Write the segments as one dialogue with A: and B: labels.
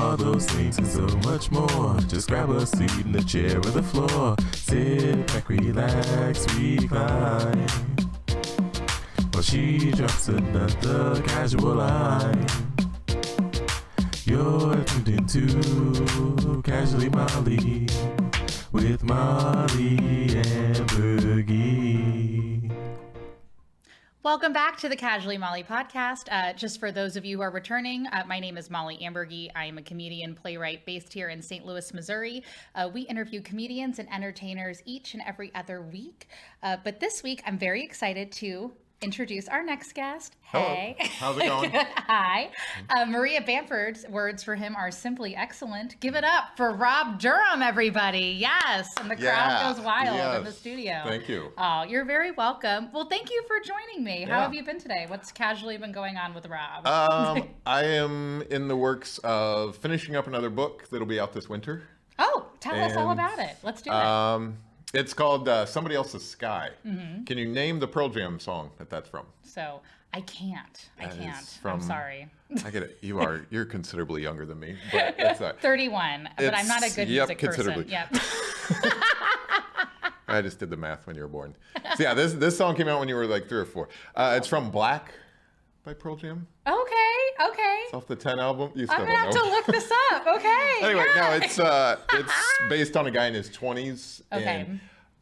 A: All those things and so much more. Just grab a seat in the chair or the floor. Sit back, relax, recline. While she drops another casual line. You're tuned into Casually Molly with Molly and Bergie.
B: Welcome back to the Casually Molly podcast. Just for those of you who are returning, my name is Molly Ambergy. I am a comedian playwright based here in St. Louis, Missouri. We interview comedians and entertainers each and every other week. But this week, I'm very excited to introduce our next guest. Hey.
C: Hello. How's it going?
B: Hi. Maria Bamford's words for him are simply excellent. Give it up for Rob Durham, everybody. Yes. And the crowd goes wild in the studio.
C: Thank you.
B: Oh, you're very welcome. Well, thank you for joining me. How have you been today? What's casually been going on with Rob?
C: I am in the works of finishing up another book that'll be out this winter.
B: Oh, tell us all about it. Let's do it.
C: It's called Somebody Else's Sky. Mm-hmm. Can you name the Pearl Jam song that's from?
B: So I can't. I'm sorry.
C: I get it. You're considerably younger than me. But it's
B: 31, but I'm not a good music person. Yep.
C: I just did the math when you were born. So yeah, this song came out when you were like 3 or 4. It's from Black by Pearl Jam.
B: Okay.
C: It's off the 10 album. You still
B: I'm gonna have to look this up. Okay.
C: Anyway, no, it's based on a guy in his 20s.
B: Okay.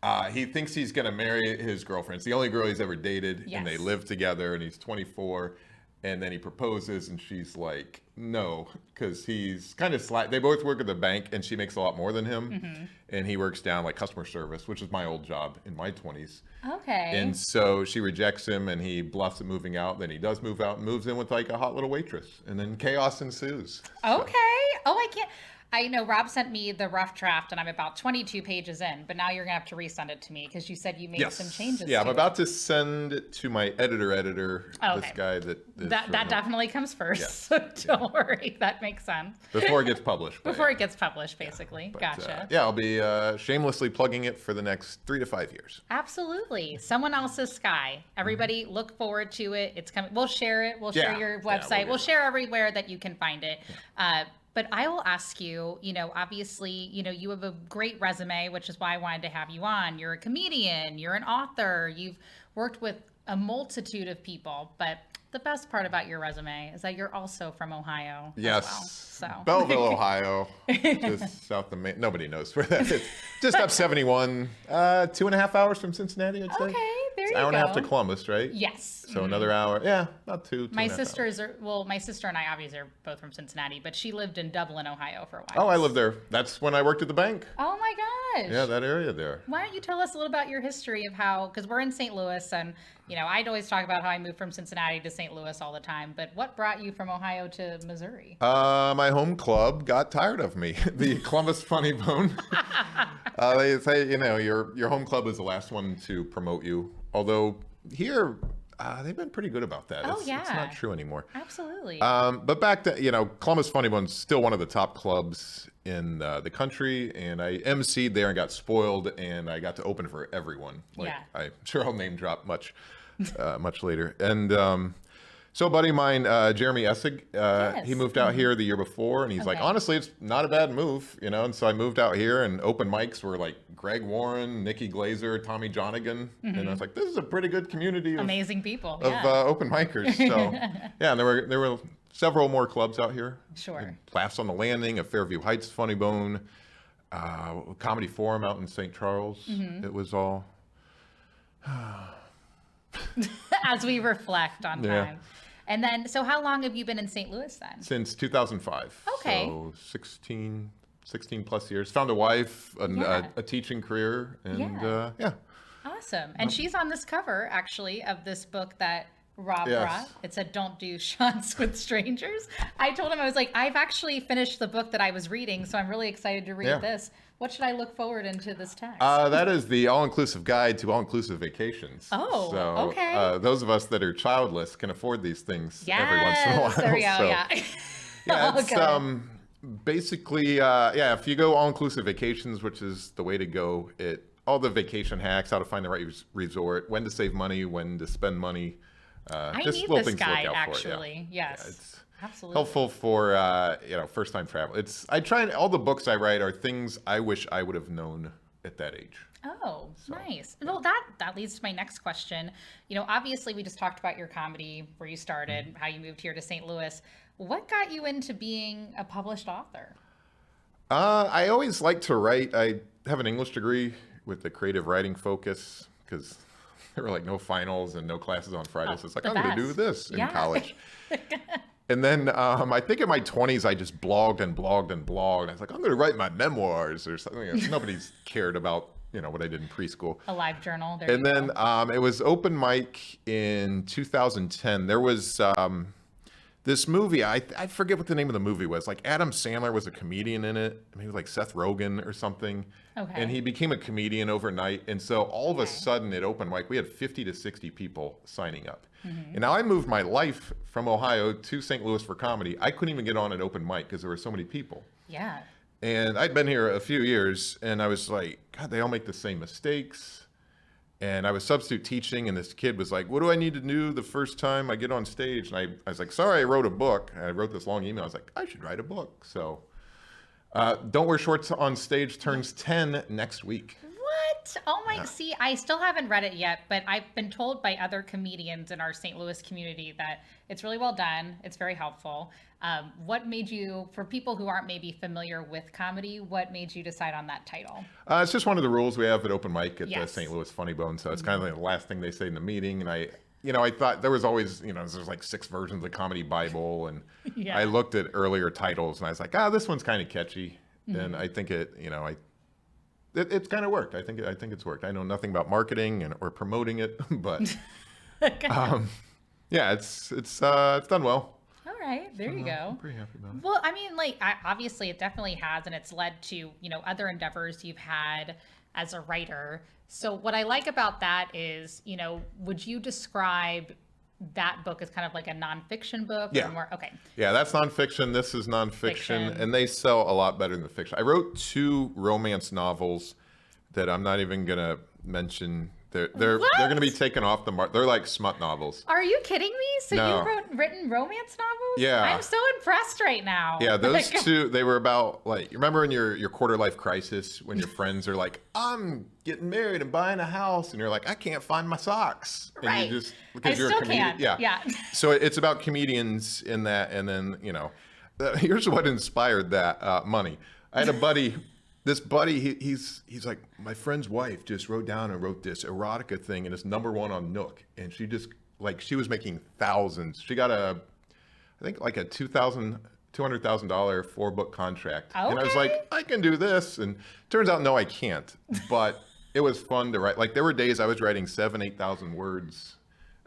C: And he thinks he's gonna marry his girlfriend. It's the only girl he's ever dated,
B: yes.
C: And they live together. And he's 24, and then he proposes, and she's like, no, because he's kind of slack. They both work at the bank, and she makes a lot more than him, mm-hmm. And he works down like customer service, which is my old job in my 20s.
B: Okay.
C: And so she rejects him, and he bluffs at moving out. Then he does move out and moves in with like a hot little waitress, and then chaos ensues.
B: Okay. Oh, I know Rob sent me the rough draft, and I'm about 22 pages in, but now you're going to have to resend it to me because you said you made some changes.
C: Yeah, I'm about to send it to my editor,
B: okay.
C: This guy
B: that definitely comes first,
C: yes.
B: So don't worry. That makes sense.
C: Before it gets published.
B: Basically.
C: But,
B: gotcha.
C: I'll be shamelessly plugging it for the next 3 to 5 years.
B: Absolutely. Someone Else's Sky. Everybody look forward to it. It's coming. We'll share it. We'll share your website. We'll share everywhere that you can find it. But I will ask you, obviously, you have a great resume, which is why I wanted to have you on. You're a comedian, you're an author, you've worked with a multitude of people, but the best part about your resume is that you're also from Ohio.
C: Yes.
B: As well, so.
C: Belleville, Ohio, just south of Maine. Nobody knows where that is. Just up 71, 2.5 hours from Cincinnati, I'd say.
B: Okay, there you go.
C: An hour and a half to Columbus, right?
B: Yes.
C: So another hour. Yeah, not two.
B: My sister and I obviously are both from Cincinnati, but she lived in Dublin, Ohio for a while.
C: Oh, I lived there. That's when I worked at the bank.
B: Oh my gosh.
C: Yeah, that area there.
B: Why don't you tell us a little about your history of how, because we're in St. Louis, and I'd always talk about how I moved from Cincinnati to St. Louis all the time, but what brought you from Ohio to Missouri?
C: My home club got tired of me. The Columbus Funny Bone. They say, your home club is the last one to promote you. Although here, they've been pretty good about that.
B: Oh, yeah.
C: It's not true anymore.
B: Absolutely.
C: But back to, Columbus Funny Bone's still one of the top clubs in the country. And I emceed there and got spoiled, and I got to open for everyone. I'm sure I'll name drop much later. And so a buddy of mine, Jeremy Essig, he moved out here the year before, and he's like, honestly, it's not a bad move, And so I moved out here, and open mics were like Greg Warren, Nikki Glazer, Tommy Johnigan, and I was like, this is a pretty good community of
B: amazing people
C: of open micers. So yeah, and there were several more clubs out here.
B: Sure.
C: Laughs on the Landing, a Fairview Heights Funny Bone, Comedy Forum out in St. Charles. It was all
B: as we reflect on time. And then, so how long have you been in St. Louis then?
C: Since 2005.
B: Okay.
C: So 16 plus years. Found a wife, a teaching career, and
B: Awesome. And she's on this cover, actually, of this book that Rob brought. It said, "Don't do shots with strangers." I told him, I was like, I've actually finished the book that I was reading, so I'm really excited to read this. What should I look forward into this text?
C: That is the all-inclusive guide to all-inclusive vacations.
B: Oh,
C: so,
B: okay.
C: Those of us that are childless can afford these things every once in a while.
B: There we go,
C: it's basically, if you go all-inclusive vacations, which is the way to go, all the vacation hacks, how to find the right resort, when to save money, when to spend money.
B: I
C: just
B: need
C: little
B: this
C: things
B: guide,
C: to look out
B: actually.
C: For,
B: yes.
C: helpful for first time travel. I try, and all the books I write are things I wish I would have known at that age.
B: Oh, so, nice. Well, that leads to my next question. Obviously we just talked about your comedy, where you started, how you moved here to St. Louis. What got you into being a published author?
C: I always like to write. I have an English degree with a creative writing focus, because there were no finals and no classes on Fridays. So it's I'm going to do this in college. And then I think in my 20s, I just blogged and blogged and blogged. I was I'm going to write my memoirs or something. Nobody's cared about what I did in preschool.
B: A live journal.
C: And then it was open mic in 2010. There was this movie. I forget what the name of the movie was. Adam Sandler was a comedian in it. Maybe Seth Rogen or something.
B: Okay.
C: And he became a comedian overnight. And so all of a sudden at open mic, we had 50 to 60 people signing up. Mm-hmm. And now I moved my life from Ohio to St. Louis for comedy. I couldn't even get on an open mic because there were so many people.
B: Yeah.
C: And I'd been here a few years, and I was like, God, they all make the same mistakes. And I was substitute teaching, and this kid was like, what do I need to do the first time I get on stage? And I was like, sorry, I wrote a book. And I wrote this long email. I was like, I should write a book. So Don't Wear Shorts on Stage turns 10 next week.
B: What? Oh my, see, I still haven't read it yet, but I've been told by other comedians in our St. Louis community that it's really well done. It's very helpful. What made you, for people who aren't maybe familiar with comedy, what made you decide on that title?
C: It's just one of the rules we have at open mic at the St. Louis Funny Bone. So it's kind of the last thing they say in the meeting. And I thought there was always, there's 6 versions of the Comedy Bible. And I looked at earlier titles and I was like, this one's kind of catchy. Mm-hmm. And I think it's kind of worked. I think it's worked. I know nothing about marketing or promoting it, but it's done well.
B: All right, there you go.
C: I'm pretty happy about it.
B: Well, I mean, obviously it definitely has, and it's led to, other endeavors you've had as a writer. So what I like about that is, would you describe that book as kind of like a nonfiction book?
C: Yeah.
B: Or more? Okay.
C: Yeah, that's nonfiction. This is nonfiction, and they sell a lot better than fiction. I wrote 2 romance novels that I'm not even going to mention. They're going to be taken off the market. They're like smut novels.
B: Are you kidding me? So
C: No.
B: you've written romance novels?
C: Yeah.
B: I'm so impressed right now.
C: Yeah, those 2, they were about you remember in your quarter life crisis when your friends are like, I'm getting married and buying a house, and you're like, I can't find my socks. And
B: right.
C: you just,
B: I
C: because you're
B: still
C: a comedian.
B: can't. Yeah.
C: So it's about comedians in that, and then here's what inspired that money. I had a buddy. This buddy, he's like, my friend's wife just wrote this erotica thing, and it's #1 on Nook. And she just, she was making thousands. She got I think a $200,000 4-book contract.
B: Okay.
C: And I was like, I can do this. And turns out, no, I can't. But it was fun to write. There were days I was writing 7,000, 8,000 words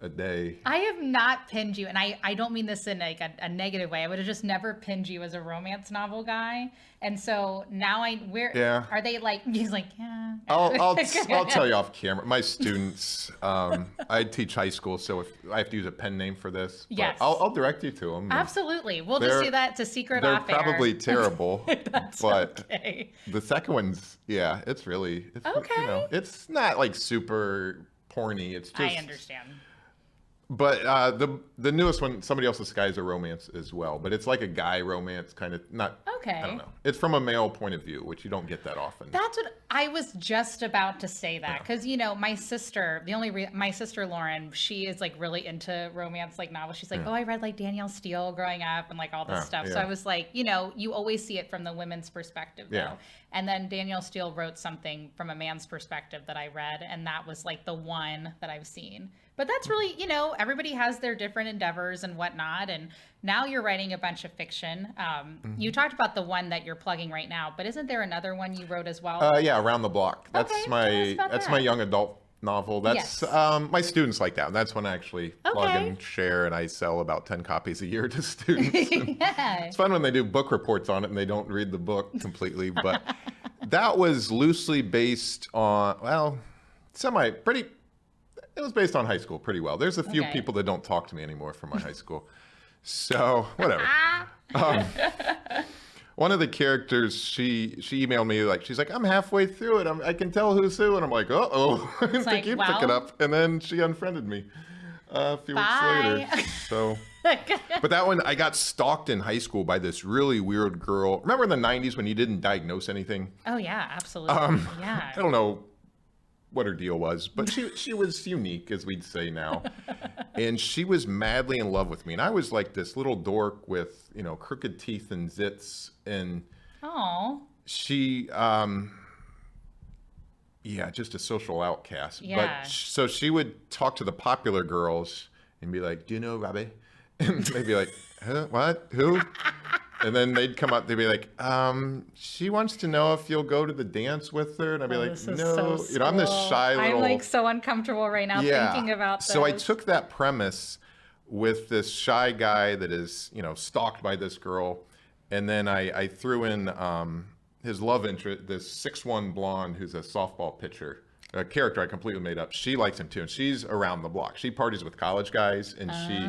C: a day.
B: I have not pinned you, and I don't mean this in a negative way. I would have just never pinned you as a romance novel guy, and so now are they he's like, yeah.
C: I'll tell you off camera. My students, I teach high school, so if I have to use a pen name for this,
B: yes,
C: I'll direct you to them.
B: Absolutely, we'll just do that. It's a secret off air.
C: They're probably terrible,
B: That's
C: but
B: okay.
C: The second one's it's
B: okay.
C: It's not super porny. It's just,
B: I understand.
C: But the newest one, Somebody Else's Sky, is a romance as well. But it's like a guy romance, kind of not.
B: Okay.
C: I don't know. It's from a male point of view, which you don't get that often.
B: That's what I was just about to say. That because my sister, my sister Lauren, she is really into romance novels. She's like, oh, I read Danielle Steele growing up and all this stuff.
C: Yeah.
B: So I was like, you always see it from the women's perspective, though.
C: Yeah.
B: And then Danielle Steele wrote something from a man's perspective that I read, and that was the one that I've seen. But that's really, everybody has their different endeavors and whatnot. And now you're writing a bunch of fiction. You talked about the one that you're plugging right now, but isn't there another one you wrote as well?
C: Yeah, Around the Block. That's
B: okay,
C: my young adult novel. That's my students like that. And that's one I actually plug and share, and I sell about 10 copies a year to students.
B: Yeah.
C: It's fun when they do book reports on it and they don't read the book completely. But that was loosely based on, it was based on high school pretty well. There's a few people that don't talk to me anymore from my high school. So, whatever. One of the characters, she emailed me, she's like, I'm halfway through it. I can tell who's who. And I'm like, uh-oh. I didn't think you'd pick it up. And then she unfriended me a few weeks later. So But that one, I got stalked in high school by this really weird girl. Remember in the 90s when you didn't diagnose anything?
B: Oh, yeah, absolutely. Yeah.
C: I don't know what her deal was, but she was unique, as we'd say now. And she was madly in love with me. And I was like this little dork with, crooked teeth and zits. And she, just a social outcast.
B: Yeah.
C: But so she would talk to the popular girls and be like, do you know Robbie? And they'd be like, huh? What? Who? And then they'd come up, they'd be like, she wants to know if you'll go to the dance with her. And I'd be like, no.
B: So
C: I'm this shy little...
B: I'm like so uncomfortable right now thinking about this.
C: So I took that premise with this shy guy that is, stalked by this girl. And then I threw in his love interest, this 6'1" blonde who's a softball pitcher. A character I completely made up. She likes him too, and she's around the block. She parties with college guys, and she,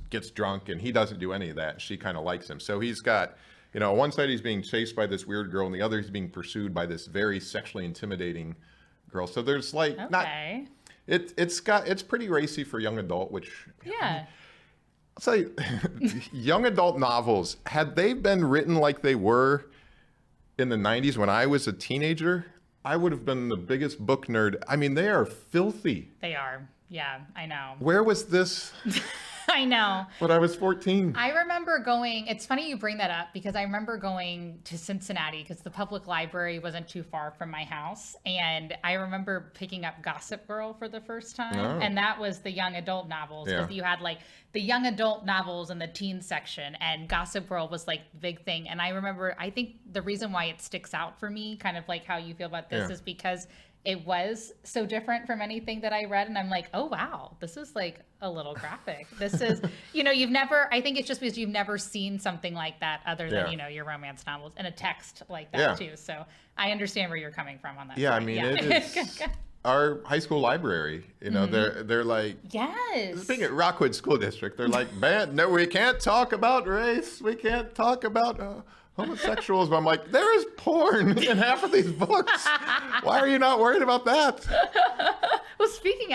C: gets drunk, and he doesn't do any of that. She kind of likes him. So he's got, on one side he's being chased by this weird girl, and the other he's being pursued by this very sexually intimidating girl. So there's like it's pretty racy for young adult, which I'll say young adult novels, had they been written like they were in the 90s when I was a teenager, I would have been the biggest book nerd. I mean, they are filthy.
B: They are. Yeah, I know.
C: Where was this?
B: I know.
C: When I was 14.
B: I remember going, it's funny you bring that up because I remember going to Cincinnati because the public library wasn't too far from my house. And I remember picking up Gossip Girl for the first time. Oh. And that was the young adult novels. Because you had like the young adult novels in the teen section, and Gossip Girl was like the big thing. And I remember, I think the reason why it sticks out for me, kind of like how you feel about this, is because it was so different from anything that I read. And I'm like, oh, wow, this is like a little graphic. This is, I think it's just because you've never seen something like that other than, your romance novels and a text like that too. So I understand where you're coming from on that.
C: Yeah, point. I mean, it is our high school library, they're like, speaking at Rockwood School District, they're like, man, no, we can't talk about race. We can't talk about homosexuals. But I'm like, there is porn in half of these books. Why are you not worried about that?
B: Well, speaking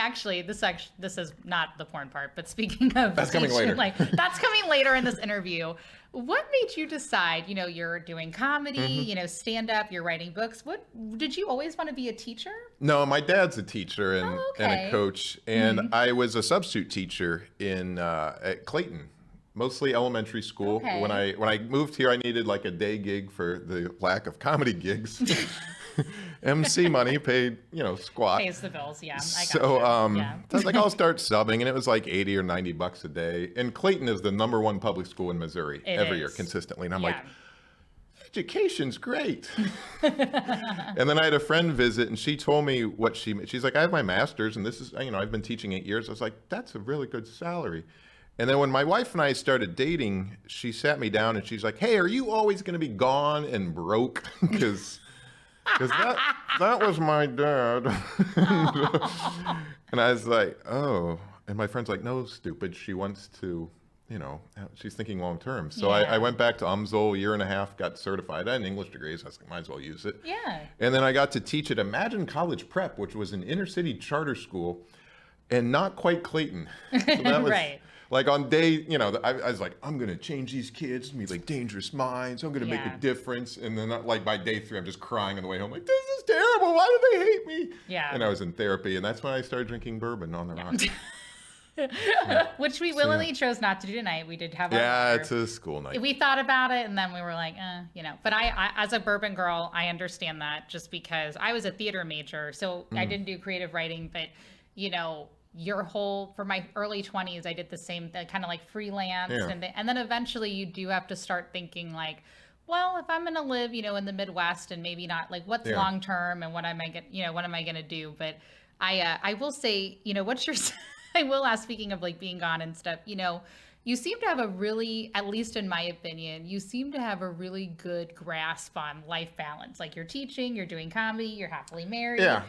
B: this is not the porn part, but speaking of
C: that's coming later.
B: That's coming later in this interview. What made you decide, you're doing comedy, stand up, you're writing books. What did you always want to be a teacher?
C: No, my dad's a teacher and a coach, and I was a substitute teacher at Clayton. Mostly elementary school. Okay. When I moved here, I needed like a day gig for the lack of comedy gigs. MC money paid, squat.
B: Pays the bills, yeah.
C: I was like, I'll start subbing, and it was like $80 or $90 a day. And Clayton is the #1 public school in Missouri every year consistently. And I'm like, education's great. And then I had a friend visit, and she told me she's like, I have my master's, and this is, I've been teaching 8 years. I was like, that's a really good salary. And then when my wife and I started dating, she sat me down and she's like, hey, are you always going to be gone and broke? Because that was my dad. And I was like, oh. And my friend's like, no, stupid. She wants to, she's thinking long term. So I went back to UMSL, a year and a half, got certified. I had an English degree, so I was like, might as well use it.
B: Yeah.
C: And then I got to teach at Imagine College Prep, which was an inner city charter school, and not quite Clayton. So that was, right. Like on day, I was like, I'm going to change these kids, be like dangerous minds. I'm going to make a difference. And then like by day 3, I'm just crying on the way home. Like, this is terrible. Why do they hate me?
B: Yeah.
C: And I was in therapy. And that's when I started drinking bourbon on the rocks.
B: Which we willingly chose not to do tonight. We did have
C: it's a school night.
B: We thought about it and then we were like, But I as a bourbon girl, I understand that just because I was a theater major. So I didn't do creative writing, but, for my early 20s, I did the same thing, kind of like freelance. Yeah. And then eventually you do have to start thinking like, well, if I'm going to live, in the Midwest and maybe not like what's long term and what am I going to do? But I will say, I will ask, speaking of like being gone and stuff, you seem to have a really, at least in my opinion, you seem to have a really good grasp on life balance. Like you're teaching, you're doing comedy, you're happily married.
C: Yeah.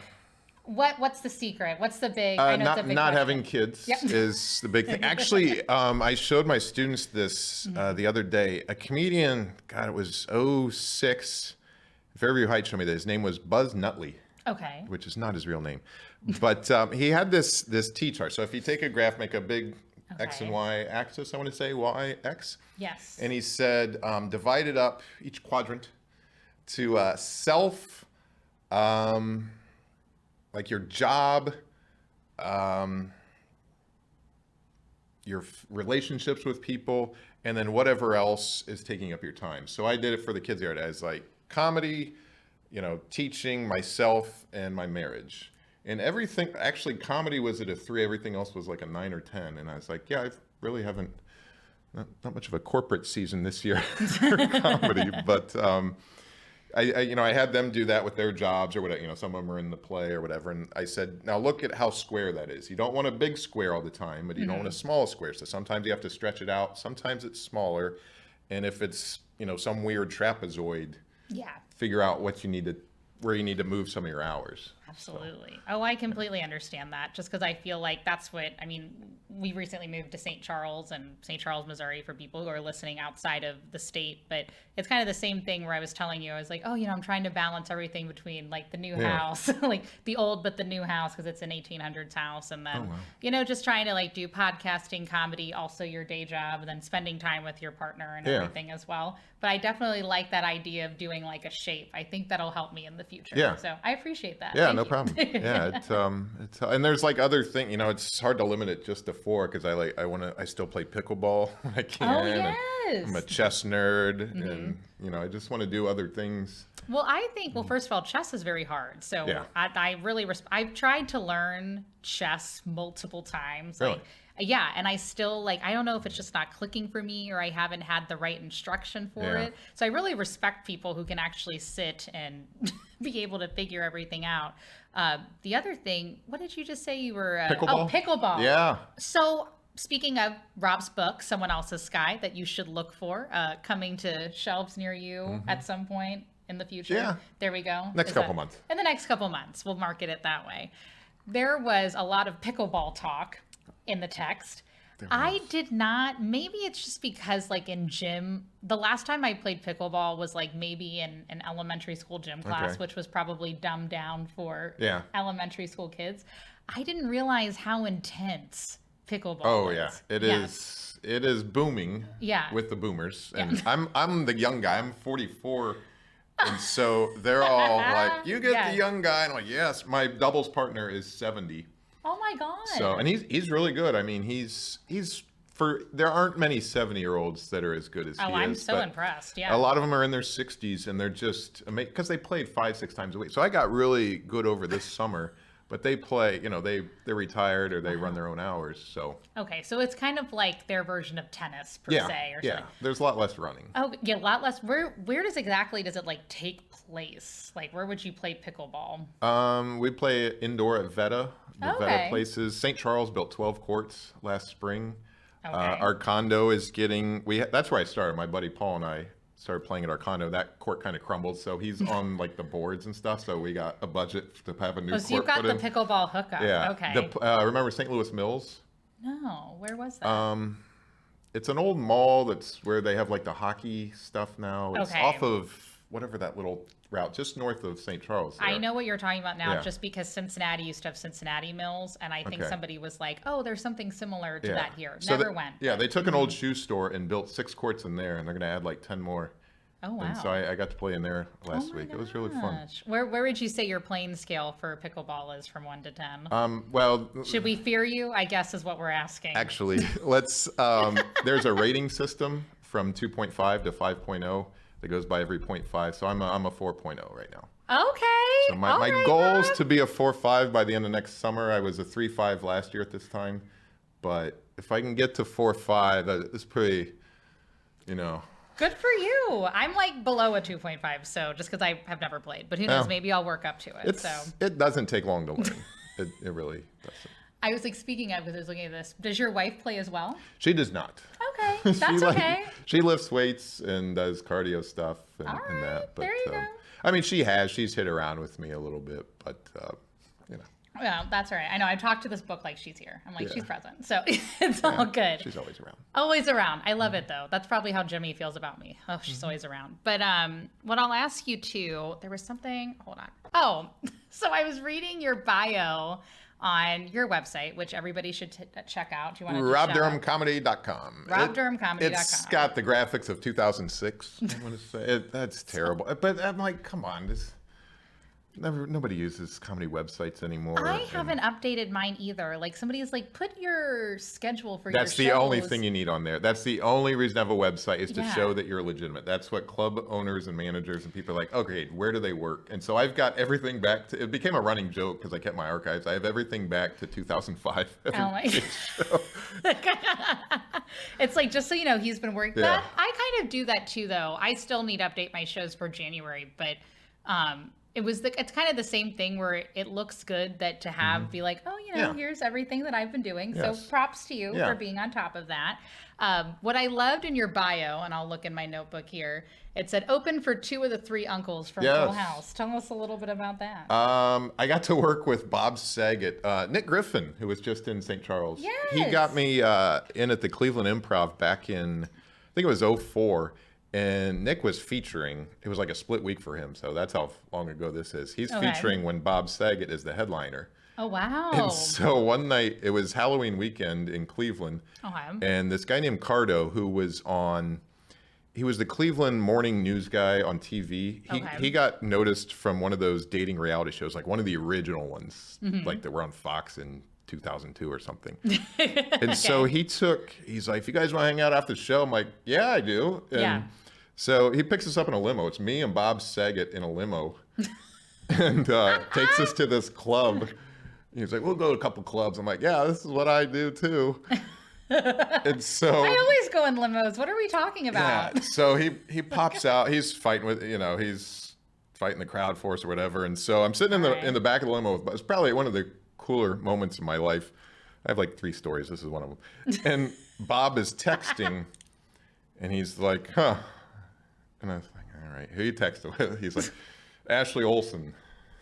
B: What's the secret? What's the big? I know it's a big
C: not
B: question.
C: Having kids is the big thing. Actually, I showed my students this the other day. A comedian, God, it was 06. Fairview Heights showed me that his name was Buzz Nutley.
B: Okay.
C: Which is not his real name, but he had this T-chart. So if you take a graph, make a big X and Y axis, I want to say, Y, X.
B: Yes.
C: And he said, divide it up, each quadrant, to self, like your job, your relationships with people, and then whatever else is taking up your time. So I did it for the kids here as like comedy, teaching, myself, and my marriage. And everything, actually comedy was at a 3, everything else was like a 9 or 10. And I was like, yeah, I really haven't, not much of a corporate season this year for comedy, but I had them do that with their jobs or whatever, some of them are in the play or whatever. And I said, now look at how square that is. You don't want a big square all the time, but you don't want a small square. So sometimes you have to stretch it out. Sometimes it's smaller. And if it's, some weird trapezoid, figure out where you need to move some of your hours.
B: Absolutely. So. Oh, I completely understand that, just because I feel like that's we recently moved to St. Charles, Missouri, for people who are listening outside of the state. But it's kind of the same thing where I was telling you, I was like, oh, I'm trying to balance everything between like the new house, like the old but the new house, because it's an 1800s house. And then, just trying to like do podcasting, comedy, also your day job, and then spending time with your partner and everything as well. But I definitely like that idea of doing like a shape. I think that'll help me in the future. Yeah. So I appreciate that.
C: Yeah, no problem. Yeah, it's and there's like other things. It's hard to limit it just to 4 because I still play pickleball when I can.
B: Oh yes.
C: I'm a chess nerd, and I just want to do other things.
B: Well, I think first of all, chess is very hard. So I really I've tried to learn chess multiple times.
C: Really?
B: Yeah, and I still I don't know if it's just not clicking for me or I haven't had the right instruction for it. So I really respect people who can actually sit and be able to figure everything out. The other thing, what did you just say you were?
C: Pickleball.
B: Oh, pickleball.
C: Yeah.
B: So speaking of Rob's book, Someone Else's Sky, that you should look for, coming to shelves near you at some point in the future.
C: Yeah.
B: There we go.
C: Next couple months.
B: In the next couple months, we'll market it that way. There was a lot of pickleball talk in the text. I did not, maybe it's just because in gym, the last time I played pickleball was maybe in an elementary school gym class, which was probably dumbed down for elementary school kids. I didn't realize how intense pickleball is.
C: Oh yeah, it is. It is booming with the boomers. And I'm the young guy, I'm 44. And so they're all like, you get the young guy. And I'm like, yes, my doubles partner is 70.
B: Oh my God.
C: So, and he's really good. I mean, there aren't many 70-year-olds that are as good as he is.
B: Oh, I'm so impressed. Yeah.
C: A lot of them are in their 60s and they're just amazing because they played 5-6 times a week. So I got really good over this summer, but they play, they're retired or they run their own hours. So.
B: Okay. So it's kind of like their version of tennis per se or something.
C: Yeah. There's a lot less running.
B: Oh yeah. A lot less. Where does it take place? Where would you play pickleball?
C: We play indoor at Veta. The Veta places. St. Charles built 12 courts last spring. Okay. Our condo is that's where I started. My buddy Paul and I started playing at our condo. That court kind of crumbled, so he's on the boards and stuff. So we got a budget to have a new court.
B: So you've got the pickleball hookup.
C: Yeah.
B: Okay.
C: Remember St. Louis Mills?
B: No. Where was that?
C: It's an old mall that's where they have the hockey stuff now. It's off of whatever that little route, just north of St. Charles.
B: I know what you're talking about now, just because Cincinnati used to have Cincinnati Mills, and I think somebody was like, oh, there's something similar to that here. Never went.
C: Yeah, they took an old shoe store and built 6 courts in there, and they're going to add 10 more.
B: Oh, wow.
C: And so I got to play in there last week. It was really fun.
B: Where would you say your playing scale for pickleball is from 1 to 10?
C: Well,
B: should we fear you? I guess is what we're asking.
C: Actually, let's. There's a rating system from 2.5 to 5.0 that goes by every 0.5. So I'm a 4.0 right now.
B: Okay.
C: So my goal is to be a 4.5 by the end of next summer. I was a 3.5 last year at this time, but if I can get to 4.5, that is pretty,
B: Good for you. I'm below a 2.5, so just because I have never played, but who knows? Maybe I'll work up to it.
C: It doesn't take long to learn. It really doesn't.
B: I was speaking of, because I was looking at this. Does your wife play as well?
C: She does not.
B: Okay, that's okay.
C: She lifts weights and does cardio stuff and that. But,
B: there you go.
C: I mean, she's hit around with me a little bit, but
B: Well, that's all right. I know. I talked to this book like she's here. I'm like, she's present. So it's all good.
C: She's always around.
B: Always around. I love it, though. That's probably how Jimmy feels about me. Oh, she's always around. But what I'll ask you, too, there was something. Hold on. Oh, so I was reading your bio on your website, which everybody should check out. Do you want to
C: RobDurhamComedy.com.
B: RobDurhamComedy.com.
C: It's got the graphics of 2006. I want to say that's terrible, but I'm like, come on, nobody uses comedy websites anymore.
B: I haven't updated mine either. Like somebody's like, put your schedule for your shows.
C: That's the only thing you need on there. That's the only reason to have a website is to show that you're legitimate. That's what club owners and managers and people are like, okay, where do they work? And so I've got everything back to, it became a running joke because I kept my archives. I have everything back to 2005.
B: Oh my God. It's like, just so you know, he's been working that. I kind of do that too, though. I still need to update my shows for January, but it's kind of the same thing where it looks good that to have be like, oh, here's everything that I've been doing. Yes. So props to you for being on top of that. What I loved in your bio, and I'll look in my notebook here, it said open for 2 of the 3 uncles from Full House. Tell us a little bit about that.
C: I got to work with Bob Saget, Nick Griffin, who was just in St. Charles.
B: Yes.
C: He got me in at the Cleveland Improv back in, I think it was 2004. And Nick was featuring, it was like a split week for him. So that's how long ago this is. He's featuring when Bob Saget is the headliner.
B: Oh, wow.
C: And so one night, it was Halloween weekend in Cleveland. And this guy named Cardo, who was he was the Cleveland morning news guy on TV. He got noticed from one of those dating reality shows, like one of the original ones, like that were on Fox in 2002 or something. And so he's like, if you guys want to hang out after the show, I'm like, yeah, I do. And so he picks us up in a limo. It's me and Bob Saget in a limo and takes us to this club. He's like, we'll go to a couple clubs. I'm like, yeah, this is what I do too. And so
B: I always go in limos. What are we talking about?
C: Yeah, so he pops out. He's fighting with, he's fighting the crowd for us or whatever. And so I'm sitting in the back of the limo. It's probably one of the cooler moments in my life. I have like 3 stories. This is one of them. And Bob is texting, and he's like, huh. And I was like, all right, who you texting with? He's like, Ashley Olsen.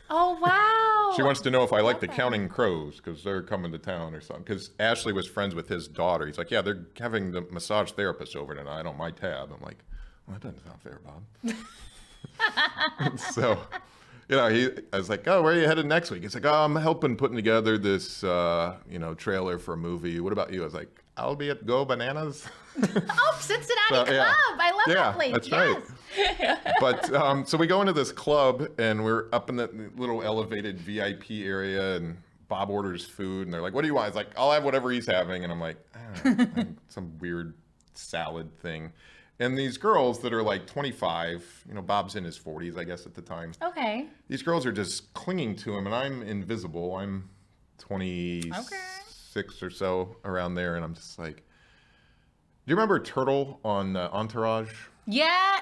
B: Oh, wow.
C: She wants to know if I like the Counting Crows because they're coming to town or something. Because Ashley was friends with his daughter. He's like, yeah, they're having the massage therapist over tonight on my tab. I'm like, well, that doesn't sound fair, Bob. So, I was like, oh, where are you headed next week? He's like, oh, I'm helping putting together this, trailer for a movie. What about you? I was like, I'll be at Go Bananas.
B: Oh, Cincinnati Club. I love that place.
C: That's right. But so we go into this club, and we're up in that little elevated VIP area, and Bob orders food, and they're like, what do you want? He's like, I'll have whatever he's having. And I'm like, some weird salad thing. And these girls that are like 25, Bob's in his 40s, I guess, at the time.
B: Okay.
C: These girls are just clinging to him, and I'm invisible. I'm 26 or so, around there, and I'm just like, do you remember Turtle on Entourage?
B: Yeah.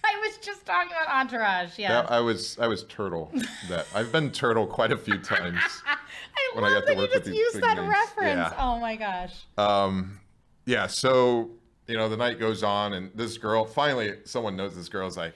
B: I was just talking about Entourage. Yeah.
C: I was Turtle. I've been Turtle quite a few times.
B: I love that you just used that reference. Yeah. Oh my gosh.
C: Yeah. So the night goes on, and this girl, finally, someone knows this girl's like,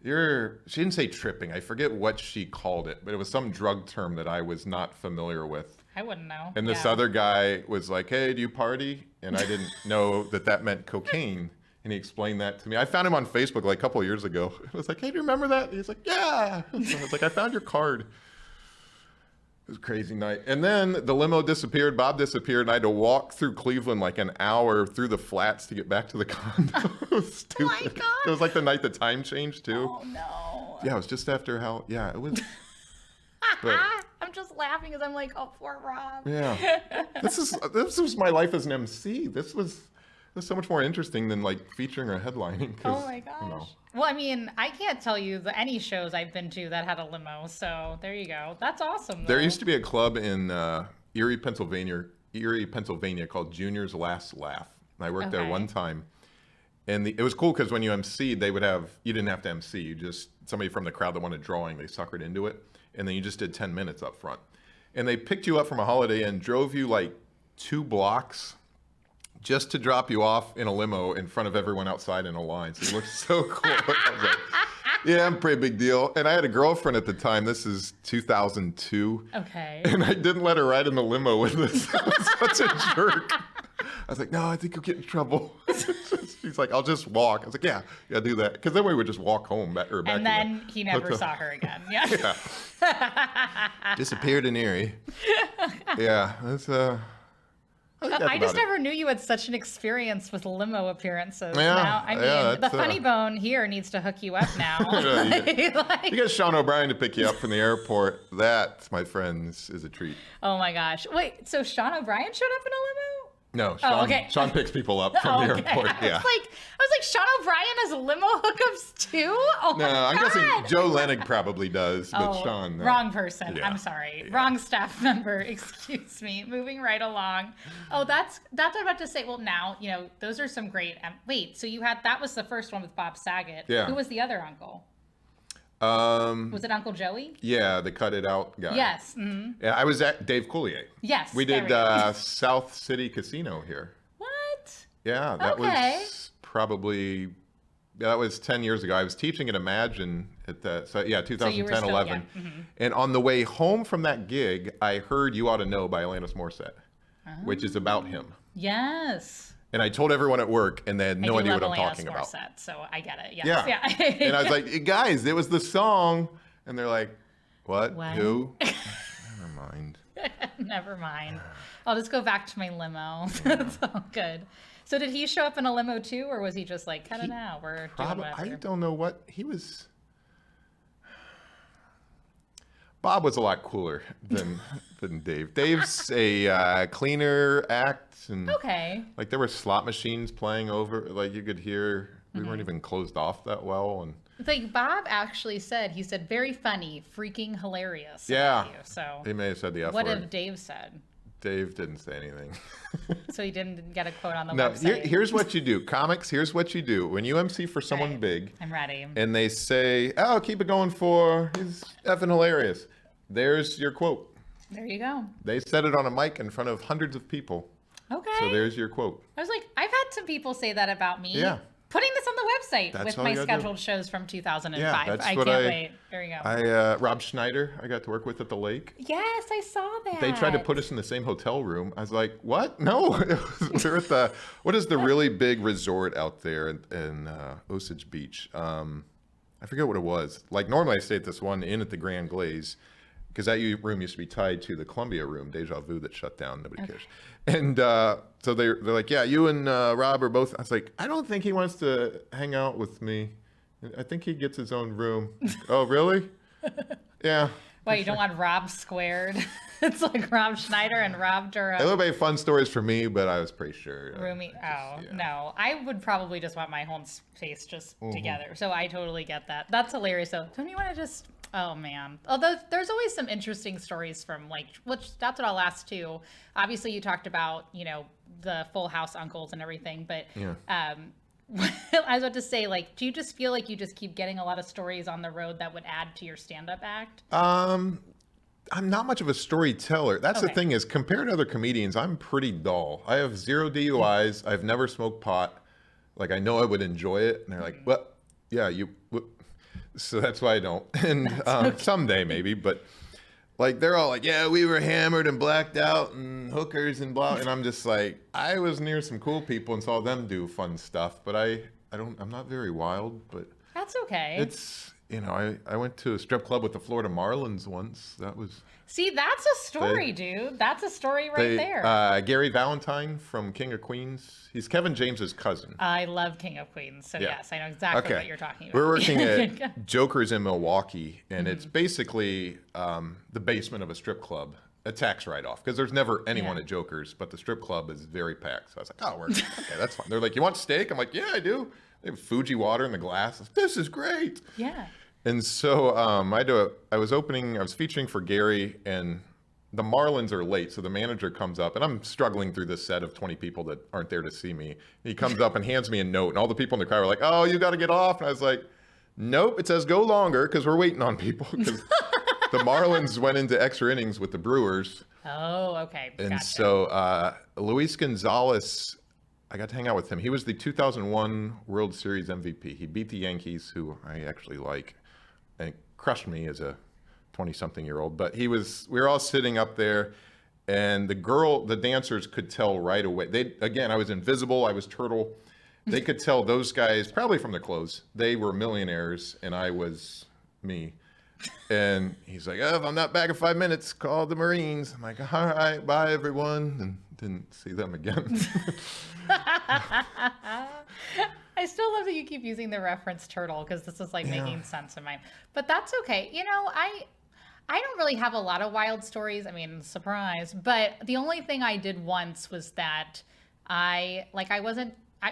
C: she didn't say tripping. I forget what she called it, but it was some drug term that I was not familiar with.
B: I wouldn't know.
C: And this other guy was like, hey, do you party? And I didn't know that meant cocaine. And he explained that to me. I found him on Facebook like a couple of years ago. I was like, hey, do you remember that? And he's like, yeah. I was like, I found your card. It was a crazy night. And then the limo disappeared. Bob disappeared. And I had to walk through Cleveland like an hour through the flats to get back to the condo. It was stupid.
B: Oh my God.
C: It was like the night the time changed too.
B: Oh no.
C: Yeah, it was just after it was. But,
B: I'm just laughing because I'm like, oh, poor Rob.
C: Yeah. This was my life as an MC. This was so much more interesting than like featuring or headlining.
B: Oh my gosh. Well, I mean, I can't tell you any shows I've been to that had a limo. So there you go. That's awesome. Though.
C: There used to be a club in Erie, Pennsylvania called Junior's Last Laugh. And I worked there one time. And it was cool because when you emceed, you didn't have to MC. Somebody from the crowd that wanted drawing, they suckered into it. And then you just did 10 minutes up front. And they picked you up from a Holiday Inn, drove you like 2 blocks just to drop you off in a limo in front of everyone outside in a line. So it looked so cool. I was like, yeah, I'm a pretty big deal. And I had a girlfriend at the time. This is 2002.
B: Okay.
C: And I didn't let her ride in the limo with us. I was such a jerk. I was like, no, I think you'll get in trouble. She's like, I'll just walk. I was like, yeah, do that. Because then we would just walk home back
B: and then he never saw her again. Yeah.
C: Disappeared in Erie. Yeah, that's
B: I just never knew you had such an experience with limo appearances.
C: Yeah,
B: now, I mean, the funny bone here needs to hook you up now.
C: You get Sean O'Brien to pick you up from the airport. That, my friends, is a treat.
B: Oh my gosh! Wait, so Sean O'Brien showed up in a limo?
C: No, Sean picks people up from the airport. Yeah.
B: I was like, Sean O'Brien has limo hookups too? Oh my God.
C: I'm guessing Joe Lennig probably does, but Sean. No.
B: Wrong person.
C: Yeah.
B: I'm sorry. Yeah. Wrong staff member. Excuse me. Moving right along. Oh, that's what I'm about to say. Well, now, those are some great. Wait, so that was the first one with Bob Saget.
C: Yeah.
B: Who was the other uncle? Was it Uncle Joey?
C: Yeah, the cut it out guy.
B: Yes. Mm-hmm.
C: Yeah, I was at Dave Coulier.
B: Yes.
C: We did South City Casino here.
B: What?
C: Yeah, that was probably that was 10 years ago. I was teaching at Imagine at 2010, 11. Mm-hmm. And on the way home from that gig, I heard "You Ought to Know" by Alanis Morissette, which is about him.
B: Yes.
C: And I told everyone at work, and they had no idea what I'm talking about.
B: So I get it. Yes. Yeah.
C: And I was like, hey, guys, it was the song. And they're like, what? Who? Never mind.
B: Never mind. I'll just go back to my limo. That's all good. So did he show up in a limo too, or was he just like, cut it out? We're doing whatever.
C: I don't know what he was. Bob was a lot cooler than Dave. Dave's a cleaner act. And like there were slot machines playing over, like you could hear. We weren't even closed off that well. And
B: like Bob actually said, very funny, freaking hilarious.
C: Yeah.
B: So
C: he may have said the F
B: word. What
C: word.
B: have Dave said?
C: Dave didn't say anything.
B: So he didn't get a quote on the
C: No,
B: website.
C: Here's what you do. Comics, here's what you do. When you MC for someone big.
B: I'm ready.
C: And they say, oh, keep it going he's effing hilarious. There's your quote.
B: There you go.
C: They said it on a mic in front of hundreds of people.
B: Okay.
C: So there's your quote.
B: I was like, I've had some people say that about me.
C: Yeah.
B: Putting this on the website with my scheduled shows from 2005.
C: Yeah,
B: I can't wait. There you
C: go. Rob Schneider, I got to work with at the lake.
B: Yes, I saw that.
C: They tried to put us in the same hotel room. I was like, what? No. We're at what is the really big resort out there in Osage Beach? I forget what it was. Like normally I stay at this one inn at the Grand Glaze, because that room used to be tied to the Columbia room, Deja Vu, that shut down. Nobody cares. And so they're like, yeah, you and Rob are both. I was like, I don't think he wants to hang out with me. I think he gets his own room. Oh, really? Yeah.
B: Well, you don't want Rob squared. It's like Rob Schneider and Rob Durham.
C: It would be fun stories for me, but I was pretty sure.
B: Roomy. No. I would probably just want my whole space just together. So I totally get that. That's hilarious, though. Don't you want to just... Oh, man. Although there's always some interesting stories from, which that's what I'll ask, too. Obviously, you talked about, the Full House uncles and everything. But I was about to say, do you just feel like you just keep getting a lot of stories on the road that would add to your stand-up act?
C: I'm not much of a storyteller. That's the thing is, compared to other comedians, I'm pretty dull. I have 0 DUIs. I've never smoked pot. I know I would enjoy it. And they're like, what? Yeah, you... So that's why I don't. And someday maybe, but they're all like, yeah, we were hammered and blacked out and hookers and blah. And I'm just like, I was near some cool people and saw them do fun stuff, but I'm not very wild, but
B: that's okay.
C: It's, I went to a strip club with the Florida Marlins once. That was...
B: See, that's a story, dude. That's a story there.
C: Gary Valentine from King of Queens. He's Kevin James's cousin.
B: I love King of Queens. So yes, I know exactly what you're talking about.
C: We're working at Joker's in Milwaukee, and it's basically the basement of a strip club. A tax write-off, because there's never anyone at Joker's, but the strip club is very packed. So I was like, oh, okay, that's fine. They're like, you want steak? I'm like, yeah, I do. They have Fuji water in the glass. This is great.
B: Yeah.
C: And so I was featuring for Gary, and the Marlins are late. So the manager comes up, and I'm struggling through this set of 20 people that aren't there to see me. He comes up and hands me a note, and all the people in the crowd were like, oh, you got to get off. And I was like, nope, it says go longer because we're waiting on people. Because the Marlins went into extra innings with the Brewers.
B: Oh, okay.
C: And so Luis Gonzalez, I got to hang out with him. He was the 2001 World Series MVP. He beat the Yankees, who I actually like. And it crushed me as a 20-something-year-old. But we were all sitting up there, and the dancers could tell right away. I was invisible, I was Turtle, they could tell those guys, probably from the clothes, they were millionaires and I was me. And he's like, oh, if I'm not back in 5 minutes, call the Marines. I'm like, all right, bye, everyone. And didn't see them again.
B: I still love that you keep using the reference turtle because this is like making sense in my. But that's okay. You know, I don't really have a lot of wild stories. I mean, surprise. But the only thing I did once was that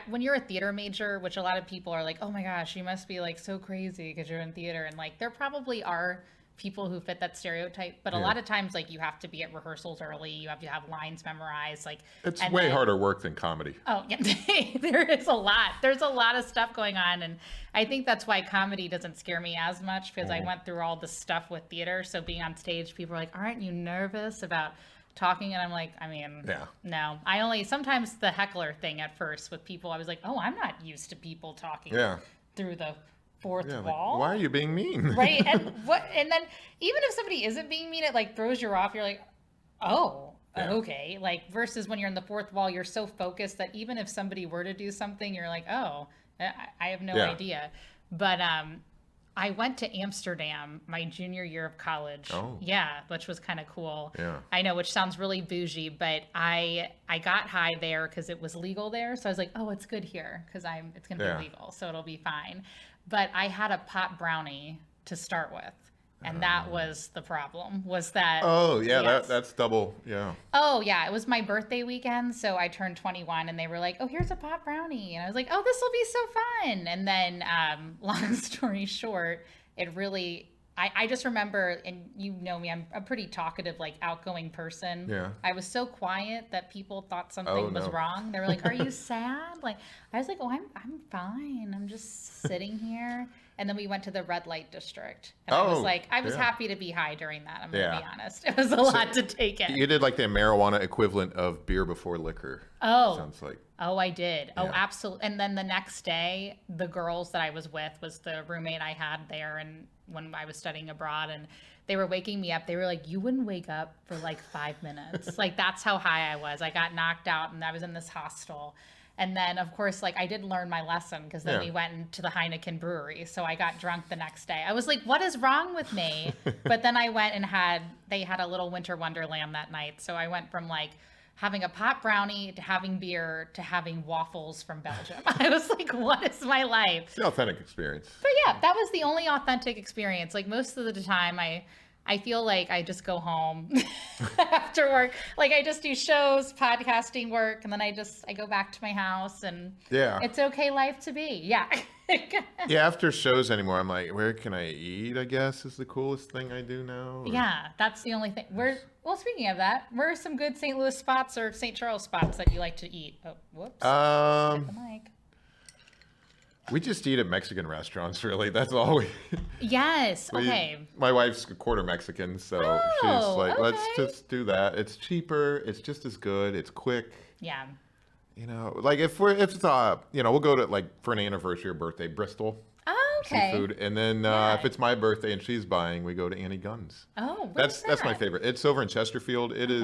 B: when you're a theater major, which a lot of people are like, oh my gosh, you must be like so crazy because you're in theater. And like, there probably are people who fit that stereotype, but a lot of times, like, you have to be at rehearsals early. You have to have lines memorized. Like,
C: it's way harder work than comedy.
B: Oh, yeah. There is a lot. There's a lot of stuff going on. And I think that's why comedy doesn't scare me as much because I went through all this stuff with theater. So being on stage, people are like, aren't you nervous about talking? And I'm like, I mean, no. Sometimes the heckler thing at first with people, I was like, oh, I'm not used to people talking through the fourth wall.
C: Like, why are you being mean?
B: Right. And then even if somebody isn't being mean, it like throws you off. You're like, oh, okay. Like versus when you're in the fourth wall, you're so focused that even if somebody were to do something, you're like, oh, I have no idea. But I went to Amsterdam my junior year of college.
C: Oh.
B: Yeah, which was kind of cool.
C: Yeah.
B: I know, which sounds really bougie, but I got high there because it was legal there. So I was like, oh, it's good here because it's going to be legal, so it'll be fine. But I had a pot brownie to start with. And that was the problem, was that...
C: Oh, yeah, that's double,
B: Oh, yeah, it was my birthday weekend, so I turned 21, and they were like, oh, here's a pot brownie. And I was like, oh, this will be so fun. And then, long story short, it really... I just remember, and you know me, I'm a pretty talkative, like, outgoing person.
C: Yeah.
B: I was so quiet that people thought something was wrong. They were like, are you sad? Like, I was like, oh, I'm fine. I'm just sitting here. And then we went to the red light district. And I was like, I was happy to be high during that. I'm going to be honest. It was a lot to take in.
C: You did like the marijuana equivalent of beer before liquor.
B: Oh.
C: Sounds like.
B: Oh, I did. Yeah. Oh, absolutely. And then the next day, the girls that I was with was the roommate I had there and when I was studying abroad. And they were waking me up. They were like, you wouldn't wake up for like 5 minutes. Like, that's how high I was. I got knocked out and I was in this hostel. And then, of course, like I did learn my lesson because then we went into the Heineken brewery. So I got drunk the next day. I was like, what is wrong with me? But then I went and they had a little winter wonderland that night. So I went from like having a pot brownie to having beer to having waffles from Belgium. I was like, what is my life?
C: It's the authentic experience.
B: But yeah, that was the only authentic experience. Like most of the time I feel like I just go home after work. Like I just do shows, podcasting work, and then I go back to my house and it's okay life to be. Yeah.
C: Yeah, after shows anymore, I'm like, where can I eat, I guess, is the coolest thing I do now. Or...
B: Yeah, that's the only thing. Well, speaking of that, where are some good St. Louis spots or St. Charles spots that you like to eat? Oh, whoops. Hit the mic.
C: We just eat at Mexican restaurants, really. That's all we...
B: Yes, okay.
C: My wife's a quarter Mexican, so she's like, let's just do that. It's cheaper. It's just as good. It's quick.
B: Yeah.
C: You know, like if it's we'll go to like for an anniversary or birthday, Bristol.
B: Oh, okay.
C: Seafood. And then if it's my birthday and she's buying, we go to Annie Gunn's.
B: Oh,
C: that's my favorite. It's over in Chesterfield. It is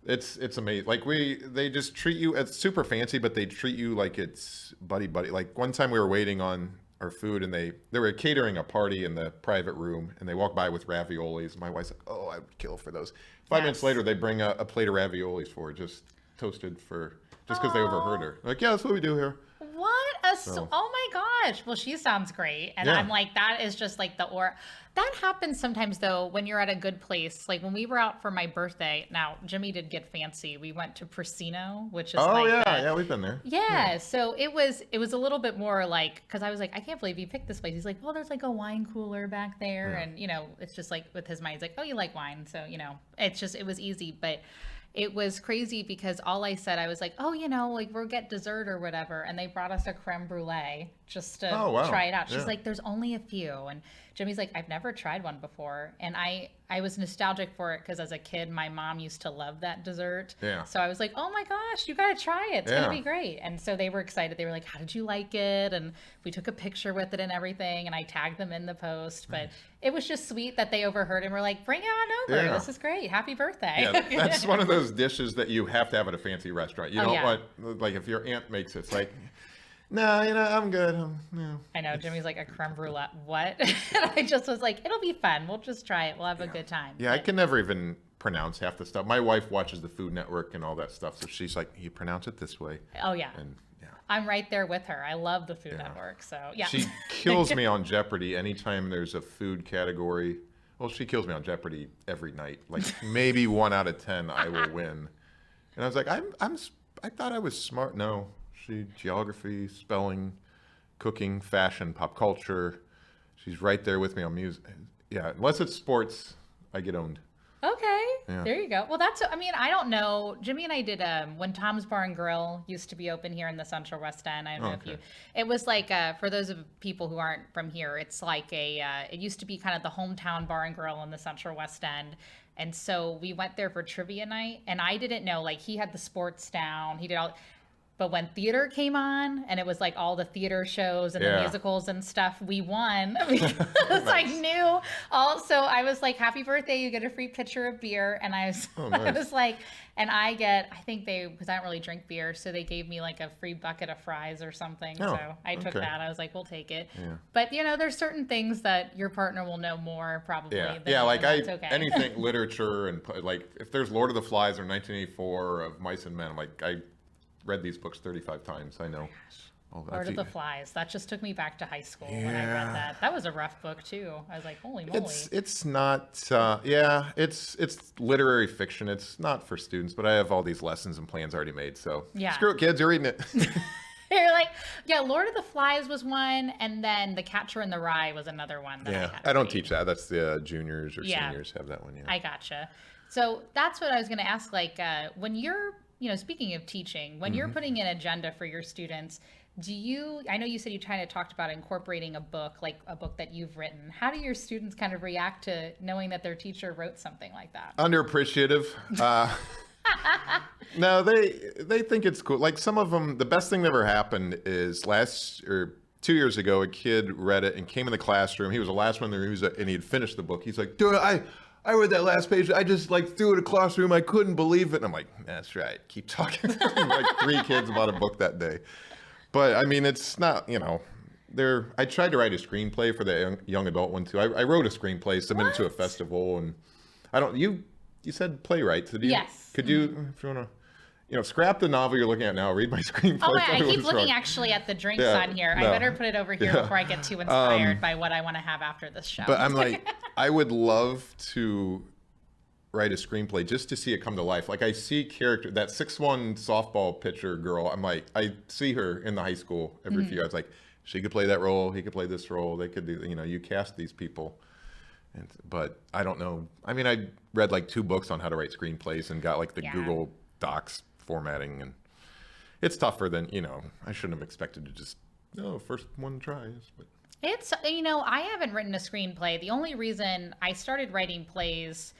C: it's amazing. Like they just treat you, it's super fancy, but they treat you like it's buddy. Like one time we were waiting on our food and they were catering a party in the private room and they walked by with raviolis. My wife's like, oh, I would kill for those. 5 minutes later, they bring a plate of raviolis for her, just toasted just because they overheard her. Like, yeah, that's what we do here.
B: What oh my gosh. Well, she sounds great. And I'm like, that is just like that happens sometimes though, when you're at a good place. Like when we were out for my birthday, now Jimmy did get fancy. We went to Prosino, which is
C: we've been there.
B: Yeah. So it was a little bit more like, cause I was like, I can't believe you picked this place. He's like, well, there's like a wine cooler back there. Yeah. And it's just like with his mind, he's like, oh, you like wine. So, it was easy, but it was crazy because all I said, I was like, oh, like we'll get dessert or whatever. And they brought us a creme brulee just to try it out. She's like, there's only a few. And Jimmy's like, I've never tried one before. And I I was nostalgic for it because as a kid, my mom used to love that dessert.
C: Yeah.
B: So I was like, oh my gosh, you got to try it. It's going to be great. And so they were excited. They were like, how did you like it? And we took a picture with it and everything. And I tagged them in the post. But it was just sweet that they overheard and were like, bring it on over. This is great. Happy birthday.
C: Yeah, that's one of those dishes that you have to have at a fancy restaurant. You don't want, like if your aunt makes it, it's like, no, I'm good.
B: I know. Jimmy's like, a creme brulee. What? And I just was like, it'll be fun. We'll just try it. We'll have a good time.
C: Yeah, I can never even pronounce half the stuff. My wife watches the Food Network and all that stuff, so she's like, you pronounce it this way.
B: Oh, yeah. And I'm right there with her. I love the Food Network, so yeah.
C: She kills me on Jeopardy anytime there's a food category. Well, she kills me on Jeopardy every night. Like maybe 1 out of 10 I will win. And I was like, I thought I was smart. No. Geography, spelling, cooking, fashion, pop culture. She's right there with me on music. Yeah, unless it's sports, I get owned.
B: Okay, there you go. Well, I don't know. Jimmy and I did when Tom's Bar and Grill used to be open here in the Central West End. I don't know if it was like, for those of people who aren't from here, it's like it used to be kind of the hometown bar and grill in the Central West End. And so we went there for trivia night, and I didn't know, like, he had the sports down. He did all. But when theater came on and it was like all the theater shows and the musicals and stuff, we won because I knew all. So I was like, happy birthday, you get a free pitcher of beer. And I was, I was like, and I think because I don't really drink beer, so they gave me like a free bucket of fries or something. So I took that. I was like, we'll take it. Yeah. But there's certain things that your partner will know more probably.
C: Yeah, like anything literature and like if there's Lord of the Flies or 1984 of Mice and Men, I'm like, I read these books 35 times. I know.
B: Lord of the Flies. That just took me back to high school when I read that. That was a rough book too. I was like, holy moly.
C: It's not. It's literary fiction. It's not for students, but I have all these lessons and plans already made. So screw it, kids. You're reading it.
B: You're like, Lord of the Flies was one, and then The Catcher in the Rye was another one. That I
C: don't teach that. That's the juniors or seniors have that one. Yeah.
B: I gotcha. So that's what I was going to ask. Like, when you're speaking of teaching, when you're putting an agenda for your students, I know you said you kind of talked about incorporating a book, like a book that you've written. How do your students kind of react to knowing that their teacher wrote something like that?
C: Underappreciative. No, they think it's cool. Like some of them, the best thing that ever happened is 2 years ago, a kid read it and came in the classroom. He was the last one in the room, and he had finished the book. He's like, dude, I read that last page. I just threw it in a classroom. I couldn't believe it. And I'm like, that's right. Keep talking. Like 3 kids bought a book that day. But I mean, it's not, I tried to write a screenplay for the young adult one too. I wrote a screenplay, submitted to a festival, and you said playwright. So could you, if you want to, scrap the novel you're looking at now, read my screenplay.
B: Oh, I keep looking actually at the drinks on here. I better put it over here before I get too inspired by what I want to have after this show.
C: But I'm like, I would love to write a screenplay just to see it come to life. Like I see that 6'1" softball pitcher girl. I'm like, I see her in the high school every few years. Like she could play that role. He could play this role. They could do, you cast these people. But I don't know. I mean, I read like 2 books on how to write screenplays and got like the Google Docs formatting, and it's tougher than, I shouldn't have expected to just, first one tries. But
B: it's, I haven't written a screenplay. The only reason I started writing plays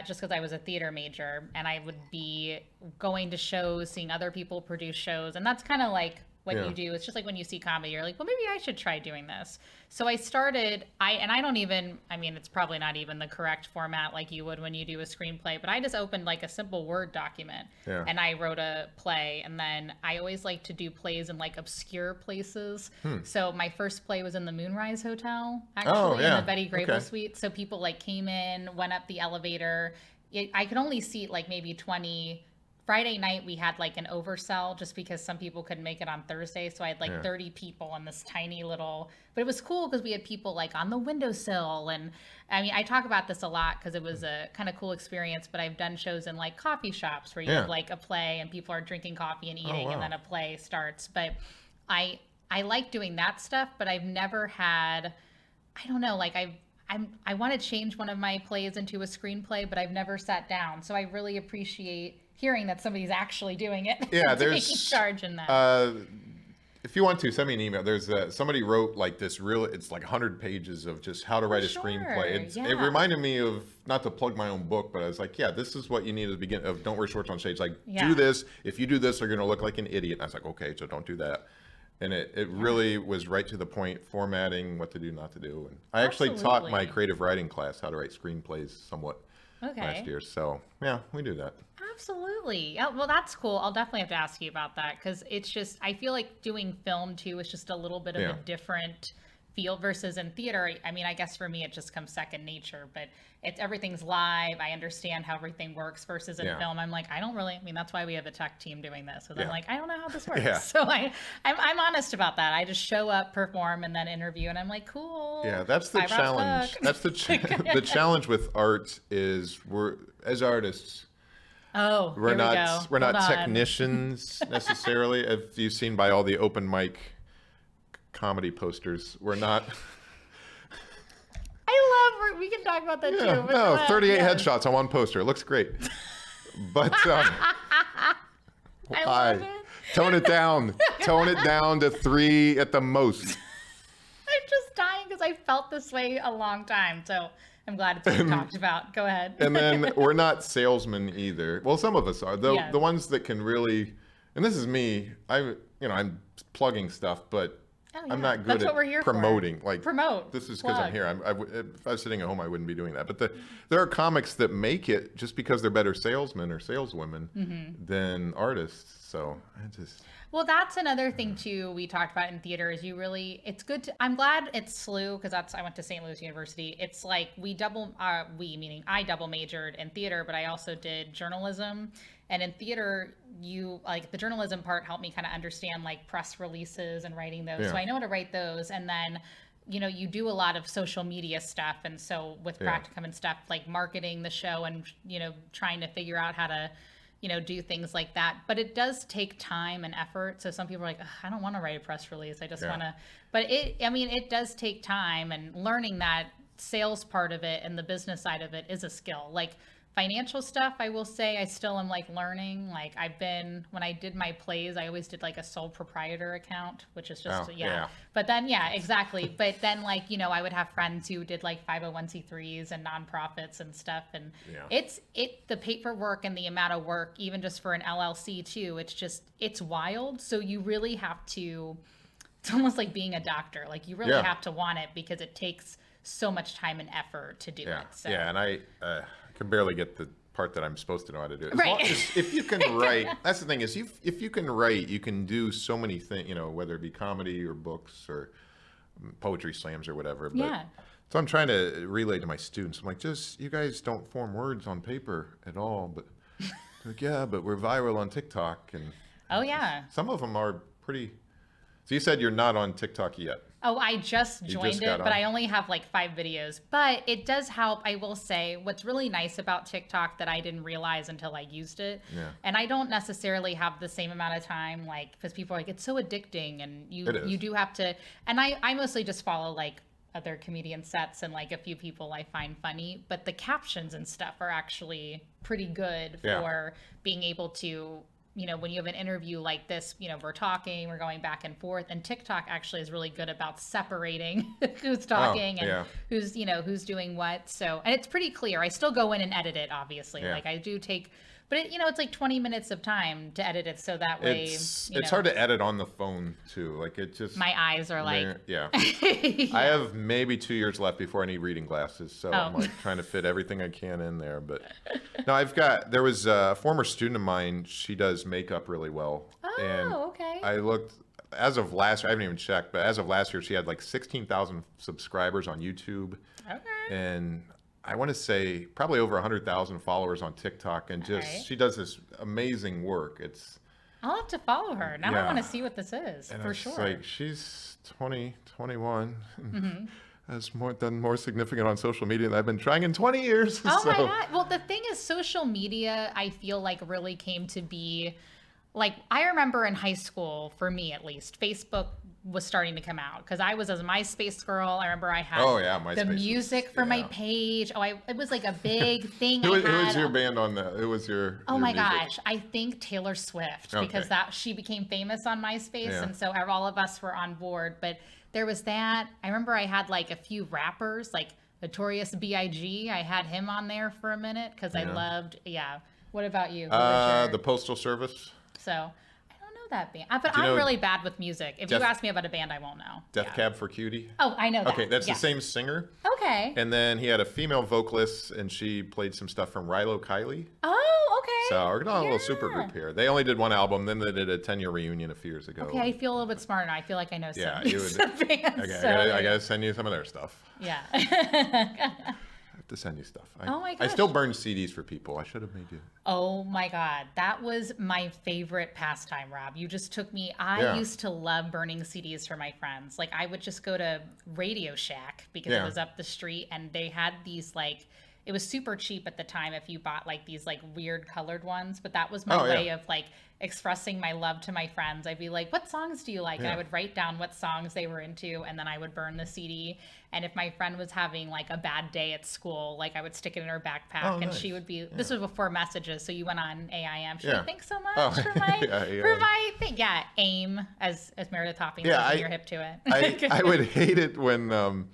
B: just because I was a theater major, and I would be going to shows, seeing other people produce shows, and that's kind of like what you do. It's just like when you see comedy, you're like, well, maybe I should try doing this. So I started, it's probably not even the correct format like you would when you do a screenplay, but I just opened like a simple Word document and I wrote a play. And then I always like to do plays in like obscure places. So my first play was in the Moonrise Hotel, actually, in the Betty Grable suite. So people like came in, went up the elevator. I could only seat like maybe 20. Friday night we had like an oversell just because some people couldn't make it on Thursday. So I had like 30 people in this tiny little, but it was cool because we had people like on the windowsill. And I mean, I talk about this a lot because it was a kind of cool experience, but I've done shows in like coffee shops where you have like a play and people are drinking coffee and eating and then a play starts. But I like doing that stuff, but I've never had, I don't know, like I want to change one of my plays into a screenplay, but I've never sat down. So I really appreciate hearing that somebody's actually doing it.
C: Yeah, there's
B: taking charge in that.
C: If you want to, send me an email. There's somebody wrote like this it's like 100 pages of just how to write a screenplay. It reminded me of, not to plug my own book, but I was like, yeah, this is what you need at the beginning of Don't Wear Shorts on Stage. Like, do this. If you do this, you're going to look like an idiot. And I was like, okay, so don't do that. And it really was right to the point, formatting, what to do, not to do. And I actually taught my creative writing class how to write screenplays somewhat last year. So, yeah, we do that.
B: Absolutely. Oh, well, that's cool. I'll definitely have to ask you about that because it's just, I feel like doing film too is just a little bit of a different feel versus in theater. I mean, I guess for me, it just comes second nature, but everything's live. I understand how everything works versus in film. I'm like, that's why we have a tech team doing this. So I'm like, I don't know how this works. So I'm honest about that. I just show up, perform, and then interview. And I'm like, cool.
C: Yeah, that's the challenge. That's the challenge with art is we're, as artists, we're not technicians necessarily. If you've seen by all the open mic comedy posters, we're not.
B: We can talk about that too.
C: No, 38 headshots on one poster. It looks great. But
B: I love it.
C: Tone it down. Tone it down to 3 at the most.
B: I'm just dying because I felt this way a long time. So I'm glad it's been talked about. Go ahead.
C: And then we're not salesmen either. Well, some of us are. The ones that can really, and this is me, I'm plugging stuff, but I'm not good at promoting. Like,
B: promote.
C: This is because I'm here. If I was sitting at home, I wouldn't be doing that. But there are comics that make it just because they're better salesmen or saleswomen than artists. So
B: Well, that's another thing too we talked about in theater is it's good to, I'm glad it's SLU because I went to St. Louis University. It's like meaning I double majored in theater, but I also did journalism. And in theater, the journalism part helped me kind of understand like press releases and writing those. So I know how to write those. And then, you do a lot of social media stuff. And so with practicum and stuff, like marketing the show and, trying to figure out how to, do things like that. But it does take time and effort. So some people are like, I don't want to write a press release. I just want to, but it does take time, and learning that sales part of it and the business side of it is a skill. Like financial stuff, I will say I still am like learning. Like when I did my plays, I always did like a sole proprietor account, which is just, But then, exactly. But then I would have friends who did like 501c3s and nonprofits and stuff. And the paperwork and the amount of work, even just for an LLC too, it's wild. So you really have to, it's almost like being a doctor. Like you really have to want it because it takes so much time and effort to do it. So. Yeah.
C: And I can barely get the part that I'm supposed to know how to do. If you can write, that's the thing is if you can write, you can do so many things, whether it be comedy or books or poetry slams or whatever. But, so I'm trying to relay to my students. I'm like, you guys don't form words on paper at all. But like, but we're viral on TikTok. And some of them are pretty. So you said you're not on TikTok yet.
B: Oh, I just joined it, but I only have like 5 videos. But it does help. I will say what's really nice about TikTok that I didn't realize until I used it. And I don't necessarily have the same amount of time, like, because people are like, it's so addicting, and you do have to. And I mostly just follow like other comedian sets and like a few people I find funny. But the captions and stuff are actually pretty good for being able to. When you have an interview like this, we're talking, we're going back and forth, and TikTok actually is really good about separating who's talking and who's doing what. So, and it's pretty clear. I still go in and edit it, obviously. Like I do take, but it's like 20 minutes of time to edit it. So that way,
C: it's hard to edit on the phone too. Like it just,
B: my eyes are like,
C: I have maybe 2 years left before I need reading glasses. So I'm like trying to fit everything I can in there. But no, there was a former student of mine. She does makeup really well. I looked, as of last year, I haven't even checked, but as of last year, she had like 16,000 subscribers on YouTube. And I want to say probably over 100,000 followers on TikTok, and she does this amazing work.
B: I'll have to follow her. Now I want to see what this is,
C: and
B: for sure.
C: Like she's 20, 21, has done more significant on social media than I've been trying in 20 years.
B: Oh my God. Well, the thing is, social media, I feel like really came to be like I remember in high school, for me at least, Facebook was starting to come out because I was a MySpace girl. I remember I had the music for my page. It was like a big thing.
C: Who was your band on that? Who was your
B: my
C: music?
B: gosh, I think Taylor Swift, because she became famous on MySpace, and so all of us were on board. But there was that. I remember I had like a few rappers, like Notorious B.I.G. I had him on there for a minute because I loved. What about you?
C: The Postal Service.
B: So I don't know that band, but I'm really bad with music. If you ask me about a band, I won't know.
C: Death Cab for Cutie.
B: Oh, I know that.
C: Okay, that's the same singer.
B: Okay.
C: And then he had a female vocalist, and she played some stuff from Rilo Kiley.
B: Oh, okay.
C: So we're not a little super group here. They only did one album, then they did a 10-year reunion a few years ago.
B: Okay, I feel a little bit smarter now. I feel like I know some bands.
C: Okay, I gotta send you some of their stuff.
B: Yeah.
C: To send you stuff.
B: Oh my gosh.
C: I still burn CDs for people. I should have made you.
B: Oh my God. That was my favorite pastime, Rob. You just took me. I used to love burning CDs for my friends. Like I would just go to Radio Shack because it was up the street and they had these like, it was super cheap at the time if you bought like these like weird colored ones, but that was my way of like expressing my love to my friends. I'd be like, what songs do you like? And I would write down what songs they were into, and then I would burn the CD. And if my friend was having like a bad day at school, like I would stick it in her backpack, and she would be, this was before messages, so you went on AIM. She's like, thanks so much for my for my thing. Yeah, AIM, as Meredith Hopping says, you're hip to it.
C: I would hate it when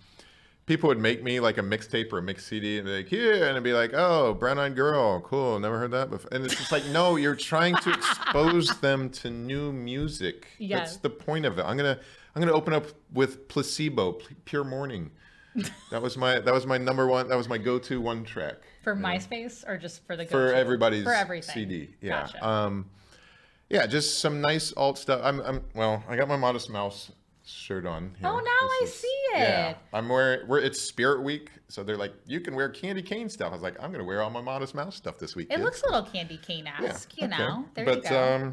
C: people would make me like a mixtape or a mix CD and be like, here, and I'd be like, oh, Brown Eyed Girl, cool, never heard that before. And it's just like, no, you're trying to expose them to new music. That's the point of it. I'm gonna open up with Placebo, Pure Morning. That was my number one. That was my go-to one track.
B: For MySpace or just for the go-to?
C: For everybody's
B: for everything.
C: CD. Yeah.
B: Gotcha.
C: Just some nice alt stuff. I got my Modest Mouse shirt on here.
B: Oh, now I see it.
C: Yeah, I'm wearing. It's Spirit Week, so they're like, you can wear Candy Cane stuff. I was like, I'm gonna wear all my Modest Mouse stuff this week.
B: It looks a little Candy Cane-esque, you know. There you
C: go.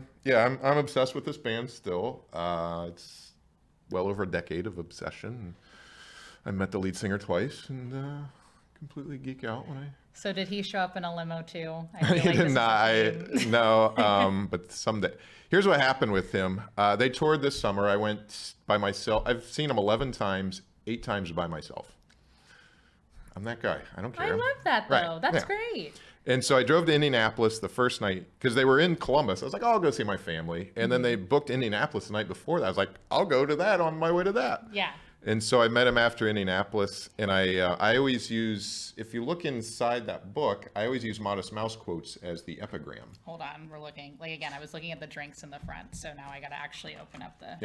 C: I'm obsessed with this band still. It's well over a decade of obsession. I met the lead singer twice and completely geek out when I.
B: So did he show up in a limo too?
C: He did not. No, but someday. Here's what happened with him. They toured this summer. I went by myself. I've seen him 11 times, 8 times by myself. I'm that guy. I don't care.
B: I love that though. That's great.
C: And so I drove to Indianapolis the first night because they were in Columbus. I was like, I'll go see my family. And then they booked Indianapolis the night before that. I was like, I'll go to that on my way to that.
B: Yeah.
C: And so I met him after Indianapolis, and I always use, if you look inside that book, I always use Modest Mouse quotes as the epigram.
B: Hold on, we're looking. Like again, I was looking at the drinks in the front, so now I got to actually open up the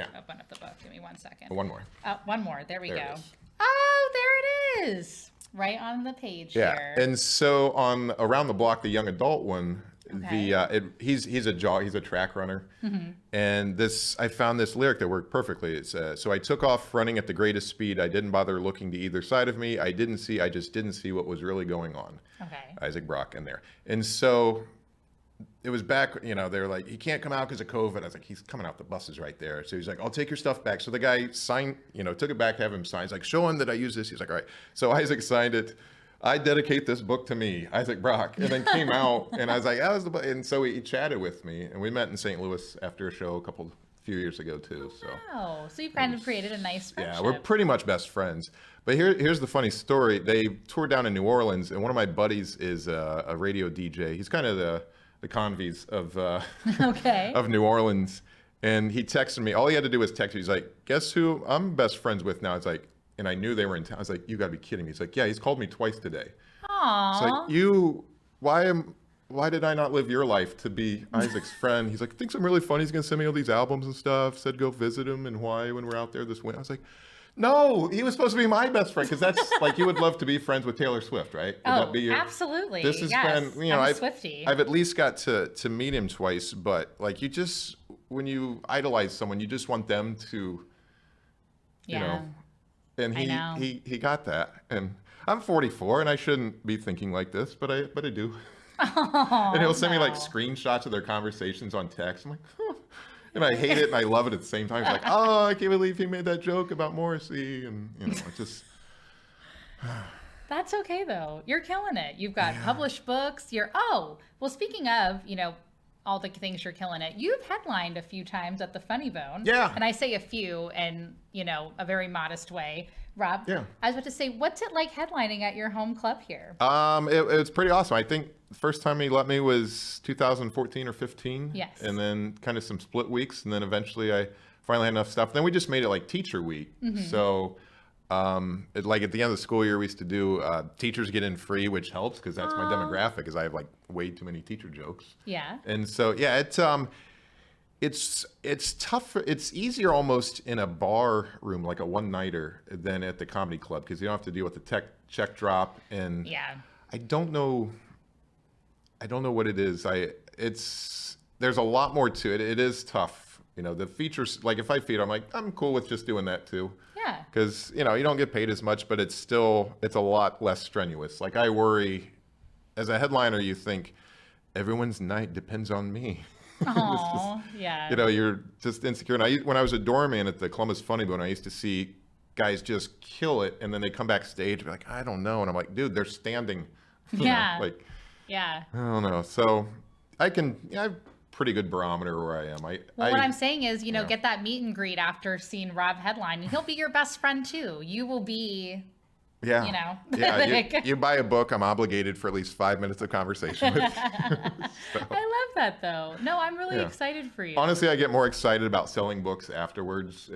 B: book. Give me 1 second.
C: One more.
B: One more. There we go. Oh, there it is, right on the page here.
C: And so on Around the Block, the young adult one. He's a track runner, and I found this lyric that worked perfectly. It's so I took off running at the greatest speed. I didn't bother looking to either side of me. I just didn't see what was really going on.
B: Okay.
C: Isaac Brock in there, and so it was back. They were like, he can't come out because of COVID. I was like, he's coming out. The bus is right there. So he's like, I'll take your stuff back. So the guy signed, took it back to have him sign. He's like, show him that I use this. He's like, all right. So Isaac signed it. I dedicate this book to me, Isaac Brock, and then came out, and I was like, that was the book. And so he chatted with me, and we met in St. Louis after a show a few years ago too.
B: Wow, so you've kind of created a nice friendship.
C: Yeah, we're pretty much best friends. But here's the funny story. They toured down in New Orleans, and one of my buddies is a radio DJ. He's kind of the Convies of of New Orleans, and he texted me. All he had to do was text me. He's like, guess who I'm best friends with now? It's like. And I knew they were in town. I was like, you gotta be kidding me. He's like, yeah, he's called me twice today.
B: Aww.
C: It's like, why did I not live your life to be Isaac's friend? He's like, thinks I'm really funny. He's gonna send me all these albums and stuff. Said go visit him in Hawaii when we're out there this winter. I was like, no, he was supposed to be my best friend because that's like you would love to be friends with Taylor Swift, right? Would that be
B: absolutely.
C: This is
B: I'm a Swiftie.
C: I've at least got to meet him twice, but like when you idolize someone, you just want them to, And he got that. And I'm 44 and I shouldn't be thinking like this, but I do.
B: Oh,
C: and he'll send me like screenshots of their conversations on text. I'm like, oh. And I hate it and I love it at the same time. It's like, oh, I can't believe he made that joke about Morrissey. And it just.
B: That's okay though. You're killing it. You've got published books. Well, speaking of, all the things you're killing it. You've headlined a few times at the Funny Bone.
C: Yeah.
B: And I say a few in, a very modest way. Rob,
C: yeah.
B: I was about to say, what's it like headlining at your home club here?
C: It's pretty awesome. I think the first time he let me was 2014 or 15.
B: Yes.
C: And then kind of some split weeks. And then eventually I finally had enough stuff. Then we just made it like teacher week. So like at the end of the school year, we used to do teachers get in free, which helps because that's my demographic, because I have like way too many teacher jokes.
B: Yeah.
C: And so, yeah, it's tough. It's easier almost in a bar room, like a one-nighter, than at the comedy club, because you don't have to deal with the check drop. And
B: yeah.
C: I don't know what it is. There's a lot more to it. It is tough. The features, like if I feed, I'm like, I'm cool with just doing that too.
B: Yeah.
C: Because, you don't get paid as much, but it's a lot less strenuous. Like I worry, as a headliner, you think everyone's night depends on me.
B: Oh, yeah.
C: You're just insecure. And when I was a doorman at the Columbus Funny Bone, I used to see guys just kill it, and then they come backstage and be like, I don't know. And I'm like, dude, they're standing.
B: Yeah.
C: I don't know. So I have pretty good barometer where I am.
B: What I'm saying is, get that meet and greet after seeing Rob headline, and he'll be your best friend too. You will be,
C: yeah. You buy a book, I'm obligated for at least 5 minutes of conversation with you. So.
B: I love that though. No, I'm really excited for you.
C: Honestly, I get more excited about selling books afterwards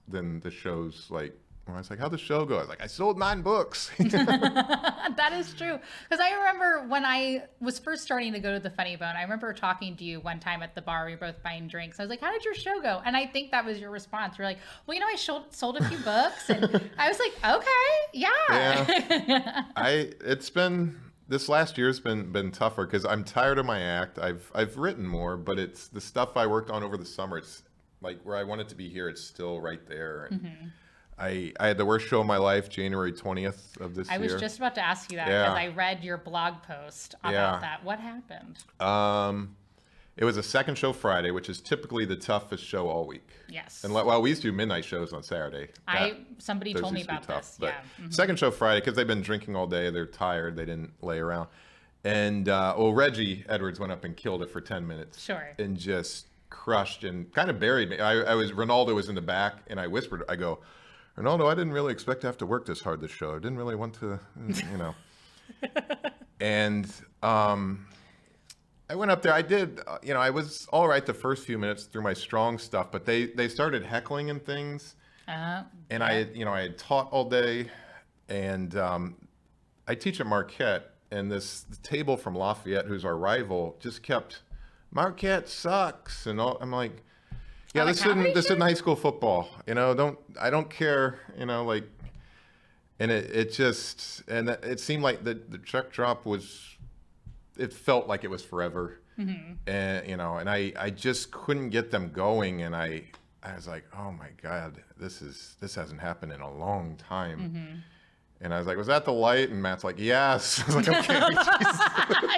C: than the shows. Like, when I was like, how'd the show go? I was like, I sold 9 books.
B: That is true. Because I remember when I was first starting to go to the Funny Bone, I remember talking to you one time at the bar. We were both buying drinks. I was like, how did your show go? And I think that was your response. You're like, well, I sold a few books. And I was like, okay, yeah.
C: It's been, this last year's been tougher because I'm tired of my act. I've written more, but it's the stuff I worked on over the summer. It's like where I want it to be here. It's still right there. And I had the worst show of my life, January 20th of this year.
B: I was just about to ask you that because I read your blog post about that. What happened?
C: It was a second show Friday, which is typically the toughest show all week.
B: Yes.
C: And we used to do midnight shows on Saturday.
B: Somebody told me about this.
C: But second show Friday, because they've been drinking all day, they're tired, they didn't lay around. And Reggie Edwards went up and killed it for 10 minutes.
B: Sure.
C: And just crushed and kind of buried me. Ronaldo was in the back, and I whispered, I go, Ronaldo, I didn't really expect to have to work this hard this show. I didn't really want to, And I went up there. I did, I was all right the first few minutes through my strong stuff, but they started heckling and things. And I had taught all day, and I teach at Marquette, and the table from Lafayette, who's our rival, just kept, Marquette sucks, and all. I'm like, yeah, this isn't high school football. I don't care. And it seemed like the check drop it felt like it was forever. And and I just couldn't get them going, and I was like, oh my God, this hasn't happened in a long time. And I was like, was that the light? And Matt's like, yes. I was like, okay.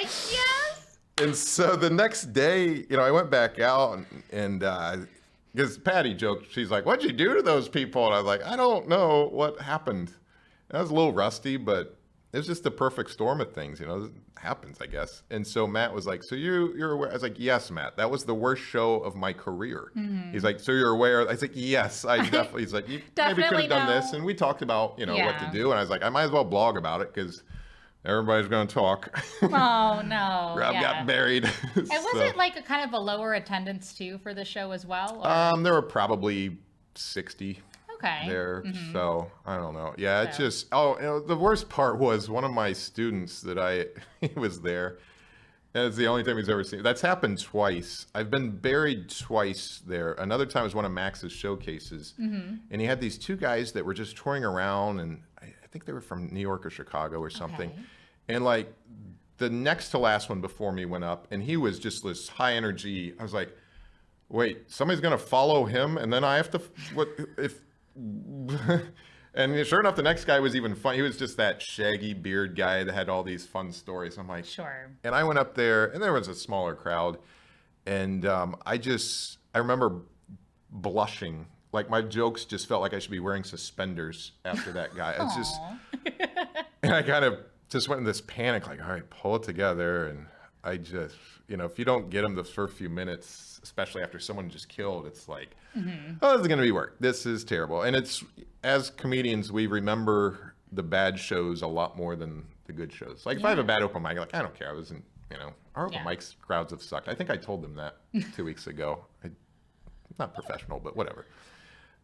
B: Yes.
C: And so the next day, I went back out and because Patty joked, she's like, what'd you do to those people? And I was like, I don't know what happened. And I was a little rusty, but it was just the perfect storm of things, it happens, I guess. And so Matt was like, so you're aware? I was like, yes, Matt, that was the worst show of my career. He's like, so you're aware? I was like, yes, I definitely. He's like, you maybe could have done this. And we talked about, what to do. And I was like, I might as well blog about it because everybody's going to talk.
B: Oh, no.
C: Rob got buried.
B: And was it like a kind of a lower attendance too for the show as well? Or?
C: There were probably 60 there. So I don't know. Yeah, it's just, the worst part was one of my students he was there. And it's the only time he's ever seen. That's happened twice. I've been buried twice there. Another time was one of Max's showcases. And he had these 2 guys that were just touring around, and I think they were from New York or Chicago or something. And like the next to last one before me went up, and he was just this high energy. I was like, wait, somebody's going to follow him, and then I have to, what if, and sure enough, the next guy was even fun. He was just that shaggy beard guy that had all these fun stories. I'm like,
B: sure. And
C: I went up there, and there was a smaller crowd, and I remember blushing. Like my jokes just felt like I should be wearing suspenders after that guy. It's just, and I kind of just went in this panic, like, all right, pull it together. And I just, if you don't get them the first few minutes, especially after someone just killed, it's like, oh, this is going to be work. This is terrible. And it's, as comedians, we remember the bad shows a lot more than the good shows. Like if I have a bad open mic, like, I don't care. I wasn't, our open mics crowds have sucked. I think I told them that 2 weeks ago. Not professional, but whatever.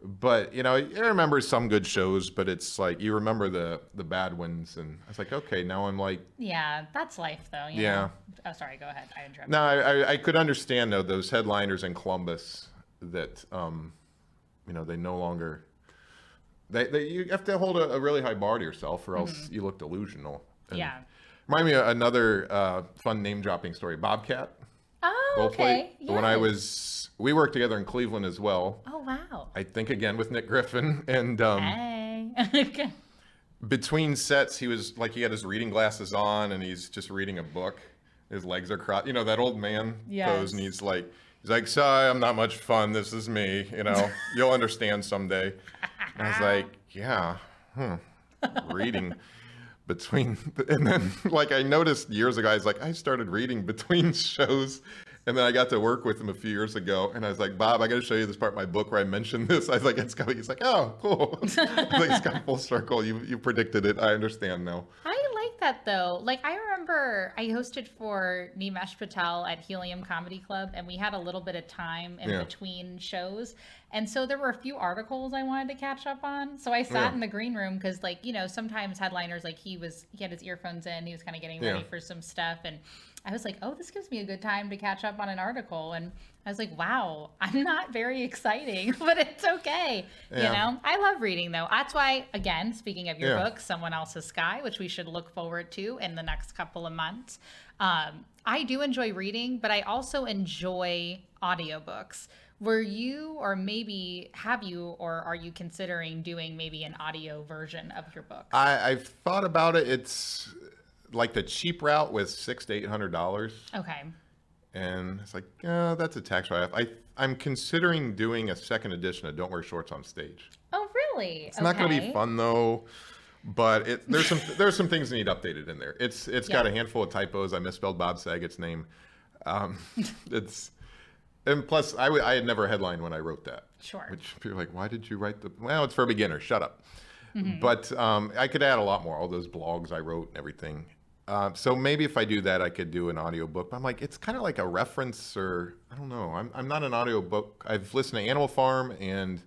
C: But, I remember some good shows, but it's like you remember the bad ones. And I was like, okay, now I'm like...
B: Yeah, that's life, though. You know? Oh, sorry, go ahead. I interrupted.
C: No, I could understand, though, those headliners in Columbus that, they no longer... you have to hold a really high bar to yourself or else you look delusional. And remind me of another fun name-dropping story. Bobcat.
B: Oh, okay. Yes.
C: We worked together in Cleveland as well.
B: Oh, wow.
C: I think again with Nick Griffin. And
B: hey.
C: Between sets, he had his reading glasses on and he's just reading a book. His legs are crossed. That old man pose. And he's like, sorry, I'm not much fun. This is me. You'll understand someday. And I was like, yeah, reading between. And then I noticed years ago, I started reading between shows. And then I got to work with him a few years ago, and I was like, Bob, I got to show you this part of my book where I mentioned this. I was like, it's coming. He's like, oh, cool. It's got full circle. You predicted it. I understand now.
B: I like that, though. I remember I hosted for Nimesh Patel at Helium Comedy Club, and we had a little bit of time in between shows. And so there were a few articles I wanted to catch up on. So I sat in the green room because, sometimes headliners, he had his earphones in. He was kind of getting ready for some stuff. And I was like, oh, this gives me a good time to catch up on an article. And I was like, wow, I'm not very exciting, but it's okay. I love reading, though. That's why, again, speaking of your book, Someone Else's Sky, which we should look forward to in the next couple of months. I do enjoy reading, but I also enjoy audiobooks. Were you, or maybe have you, or are you considering doing maybe an audio version of your books?
C: I've thought about it. It's like the cheap route with $600 to $800.
B: Okay.
C: And it's like, that's a tax write-off. I'm considering doing a second edition of Don't Wear Shorts on Stage.
B: Oh, really?
C: It's not going to be fun though, but there's some things that need updated in there. It's got a handful of typos. I misspelled Bob Saget's name. And plus, I had never headlined when I wrote that.
B: Sure.
C: Which people are like, why did you write well, it's for beginners. Shut up. But I could add a lot more. All those blogs I wrote and everything. So maybe if I do that, I could do an audiobook. But I'm like, it's kind of like a reference, or I don't know. I'm not an audiobook. I've listened to Animal Farm and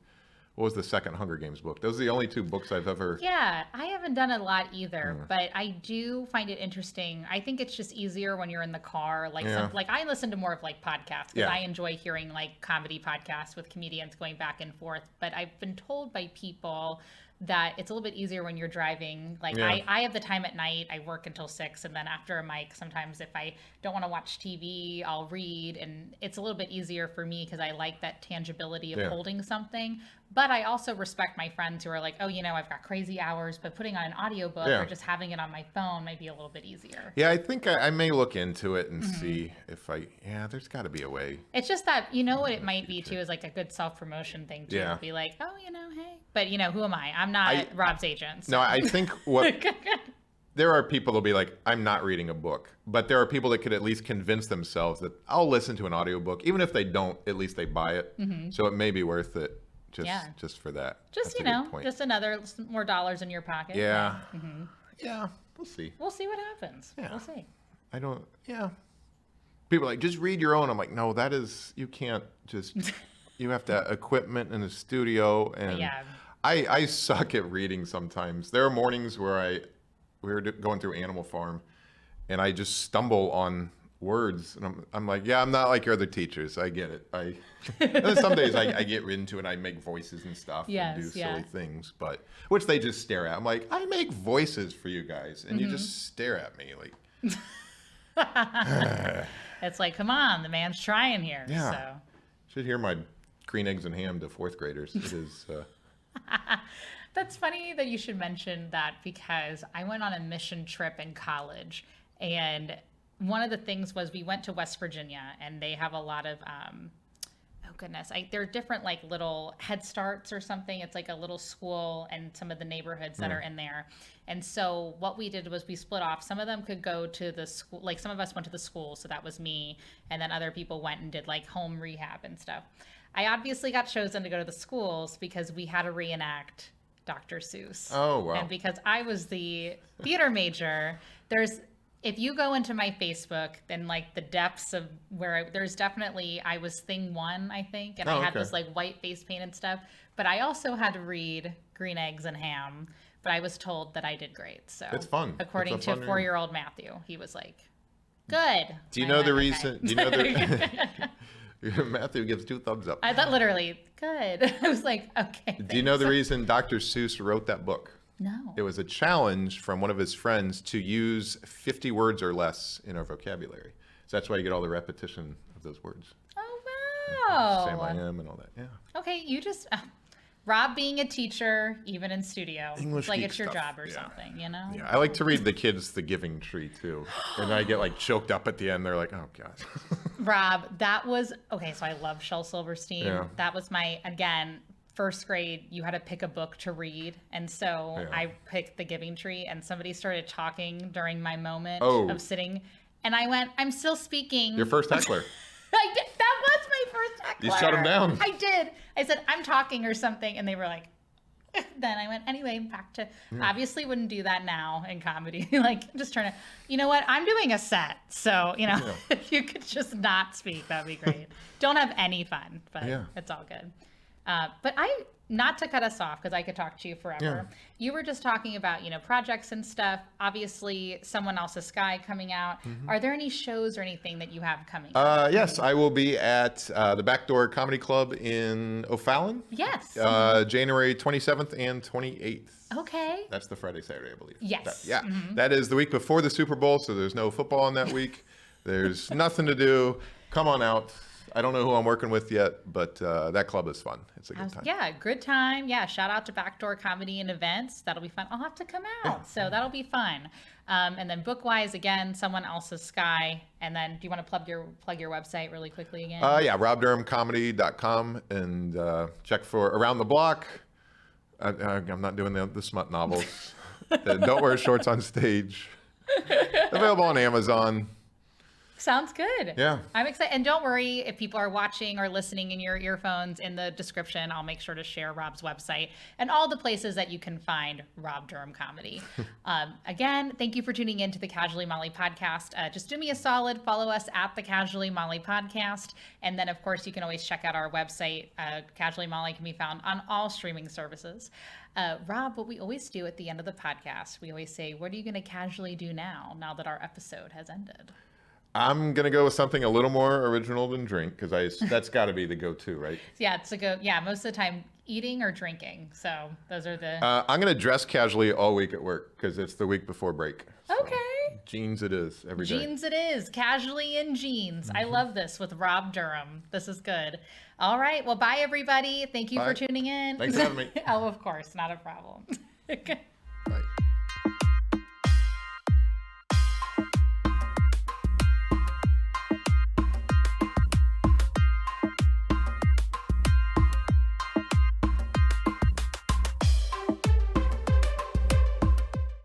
C: what was the second Hunger Games book? Those are the only two books I've ever...
B: Yeah, I haven't done a lot either, but I do find it interesting. I think it's just easier when you're in the car. I listen to more of podcasts because I enjoy hearing comedy podcasts with comedians going back and forth. But I've been told by people that it's a little bit easier when you're driving. I have the time at night. I work until 6, and then after a mic, sometimes if I don't want to watch TV, I'll read, and it's a little bit easier for me because I like that tangibility of holding something. But I also respect my friends who are like, oh, I've got crazy hours, but putting on an audiobook or just having it on my phone might be a little bit easier.
C: Yeah, I think I may look into it and see if there's got to be a way.
B: It's just that, what it might be too is a good self-promotion thing too. Yeah. Be like, oh, hey. But, who am I? I'm not Rob Saget. So.
C: No, I think there are people that'll be like, I'm not reading a book. But there are people that could at least convince themselves that I'll listen to an audiobook. Even if they don't, at least they buy it. So it may be worth it. Just for that.
B: Just, just another more dollars in your pocket.
C: Yeah. Yeah, we'll see.
B: We'll see what happens.
C: Yeah.
B: We'll see.
C: People are like, just read your own. I'm like, no, you can't just, you have to have equipment in the studio. And I suck at reading sometimes. There are mornings where we were going through Animal Farm and I just stumble on words and I'm like, I'm not like your other teachers. I get it. And then some days I get into it and I make voices and stuff and do silly things, but which they just stare at. I'm like, I make voices for you guys and you just stare at me like.
B: It's like, come on, the man's trying here.
C: Yeah.
B: So.
C: Should hear my green eggs and ham to fourth graders. It is.
B: That's funny that you should mention that because I went on a mission trip in college and one of the things was we went to West Virginia and they have a lot of, goodness, there are different like little Head Starts or something. It's like a little school and some of the neighborhoods that are in there. And so what we did was we split off. Some of them could go to the school, like some of us went to the school, so that was me, and then other people went and did like home rehab and stuff. I obviously got chosen to go to the schools because we had to reenact Dr. Seuss.
C: Oh, wow.
B: And because I was the theater major, if you go into my Facebook, then like the depths of where there's definitely, I was thing 1, I think, and I had this like white face paint and stuff, but I also had to read Green Eggs and Ham, but I was told that I did great. So
C: it's fun.
B: According to 4-year-old Matthew, he was like, good.
C: Do you know the reason? Do you know the Matthew gives 2 thumbs up.
B: I thought literally, good. I was like, okay. Thanks.
C: Do you know the reason Dr. Seuss wrote that book?
B: No.
C: It was a challenge from one of his friends to use 50 words or less in our vocabulary. So that's why you get all the repetition of those words.
B: Oh, wow.
C: Sam I am and all that. Yeah.
B: Okay, you just... Rob being a teacher, even in studio,
C: English
B: it's like
C: geek
B: it's your
C: stuff.
B: job or something, you know?
C: Yeah, I like to read the kids The Giving Tree, too. And I get, like, choked up at the end. They're like, oh, God.
B: Rob, that was... Okay, so I love Shel Silverstein.
C: Yeah.
B: That was my, again, first grade, you had to pick a book to read. And so I picked The Giving Tree, and somebody started talking during my moment of sitting. And I went, I'm still speaking.
C: Your first heckler.
B: I did. That was my first heckler.
C: You shut him down.
B: I did. I said, I'm talking or something. And they were like, then I went, anyway, back to, obviously wouldn't do that now in comedy. Like, just turn it, you know what? I'm doing a set. So, you know, if you could just not speak, that'd be great. Don't have any fun, but it's all good. But not to cut us off, because I could talk to you forever. Yeah. You were just talking about, you know, projects and stuff. Obviously, Someone Else's Sky coming out. Are there any shows or anything that you have coming out?
C: Yes, I will be at the Backdoor Comedy Club in O'Fallon.
B: Yes.
C: January 27th and 28th.
B: Okay.
C: That's the Friday, Saturday, I believe.
B: Yes.
C: That is the week before the Super Bowl, so there's no football on that week. There's nothing to do. Come on out. I don't know who I'm working with yet, but that club is fun. It's a good time.
B: Yeah, good time. Yeah, shout out to Backdoor Comedy and Events. That'll be fun. I'll have to come out, so that'll be fun. And then book-wise, again, Someone Else's Sky. And then, do you want to plug your website really quickly again?
C: Yeah, robdurhamcomedy.com, and check for Around the Block. I'm not doing the smut novels. Don't Wear Shorts on Stage. Available on Amazon.
B: Sounds good.
C: Yeah.
B: I'm excited. And don't worry, if people are watching or listening in your earphones, in the description, I'll make sure to share Rob's website and all the places that you can find Rob Durham comedy. Again, thank you for tuning in to the Casually Molly podcast. Just do me a solid, follow us at the Casually Molly podcast. And then, of course, you can always check out our website. Casually Molly can be found on all streaming services. Rob, what we always do at the end of the podcast, we always say, what are you going to casually do now that our episode has ended?
C: I'm going to go with something a little more original than drink, because that's got to be the go-to, right?
B: Yeah, most of the time, eating or drinking. So those are the...
C: I'm going to dress casually all week at work, because it's the week before break. So
B: okay.
C: Jeans it is, every day.
B: Jeans it is. Casually in jeans. I love this with Rob Durham. This is good. All right. Well, bye, everybody. Thank you for tuning in.
C: Thanks for having me.
B: Oh, of course. Not a problem.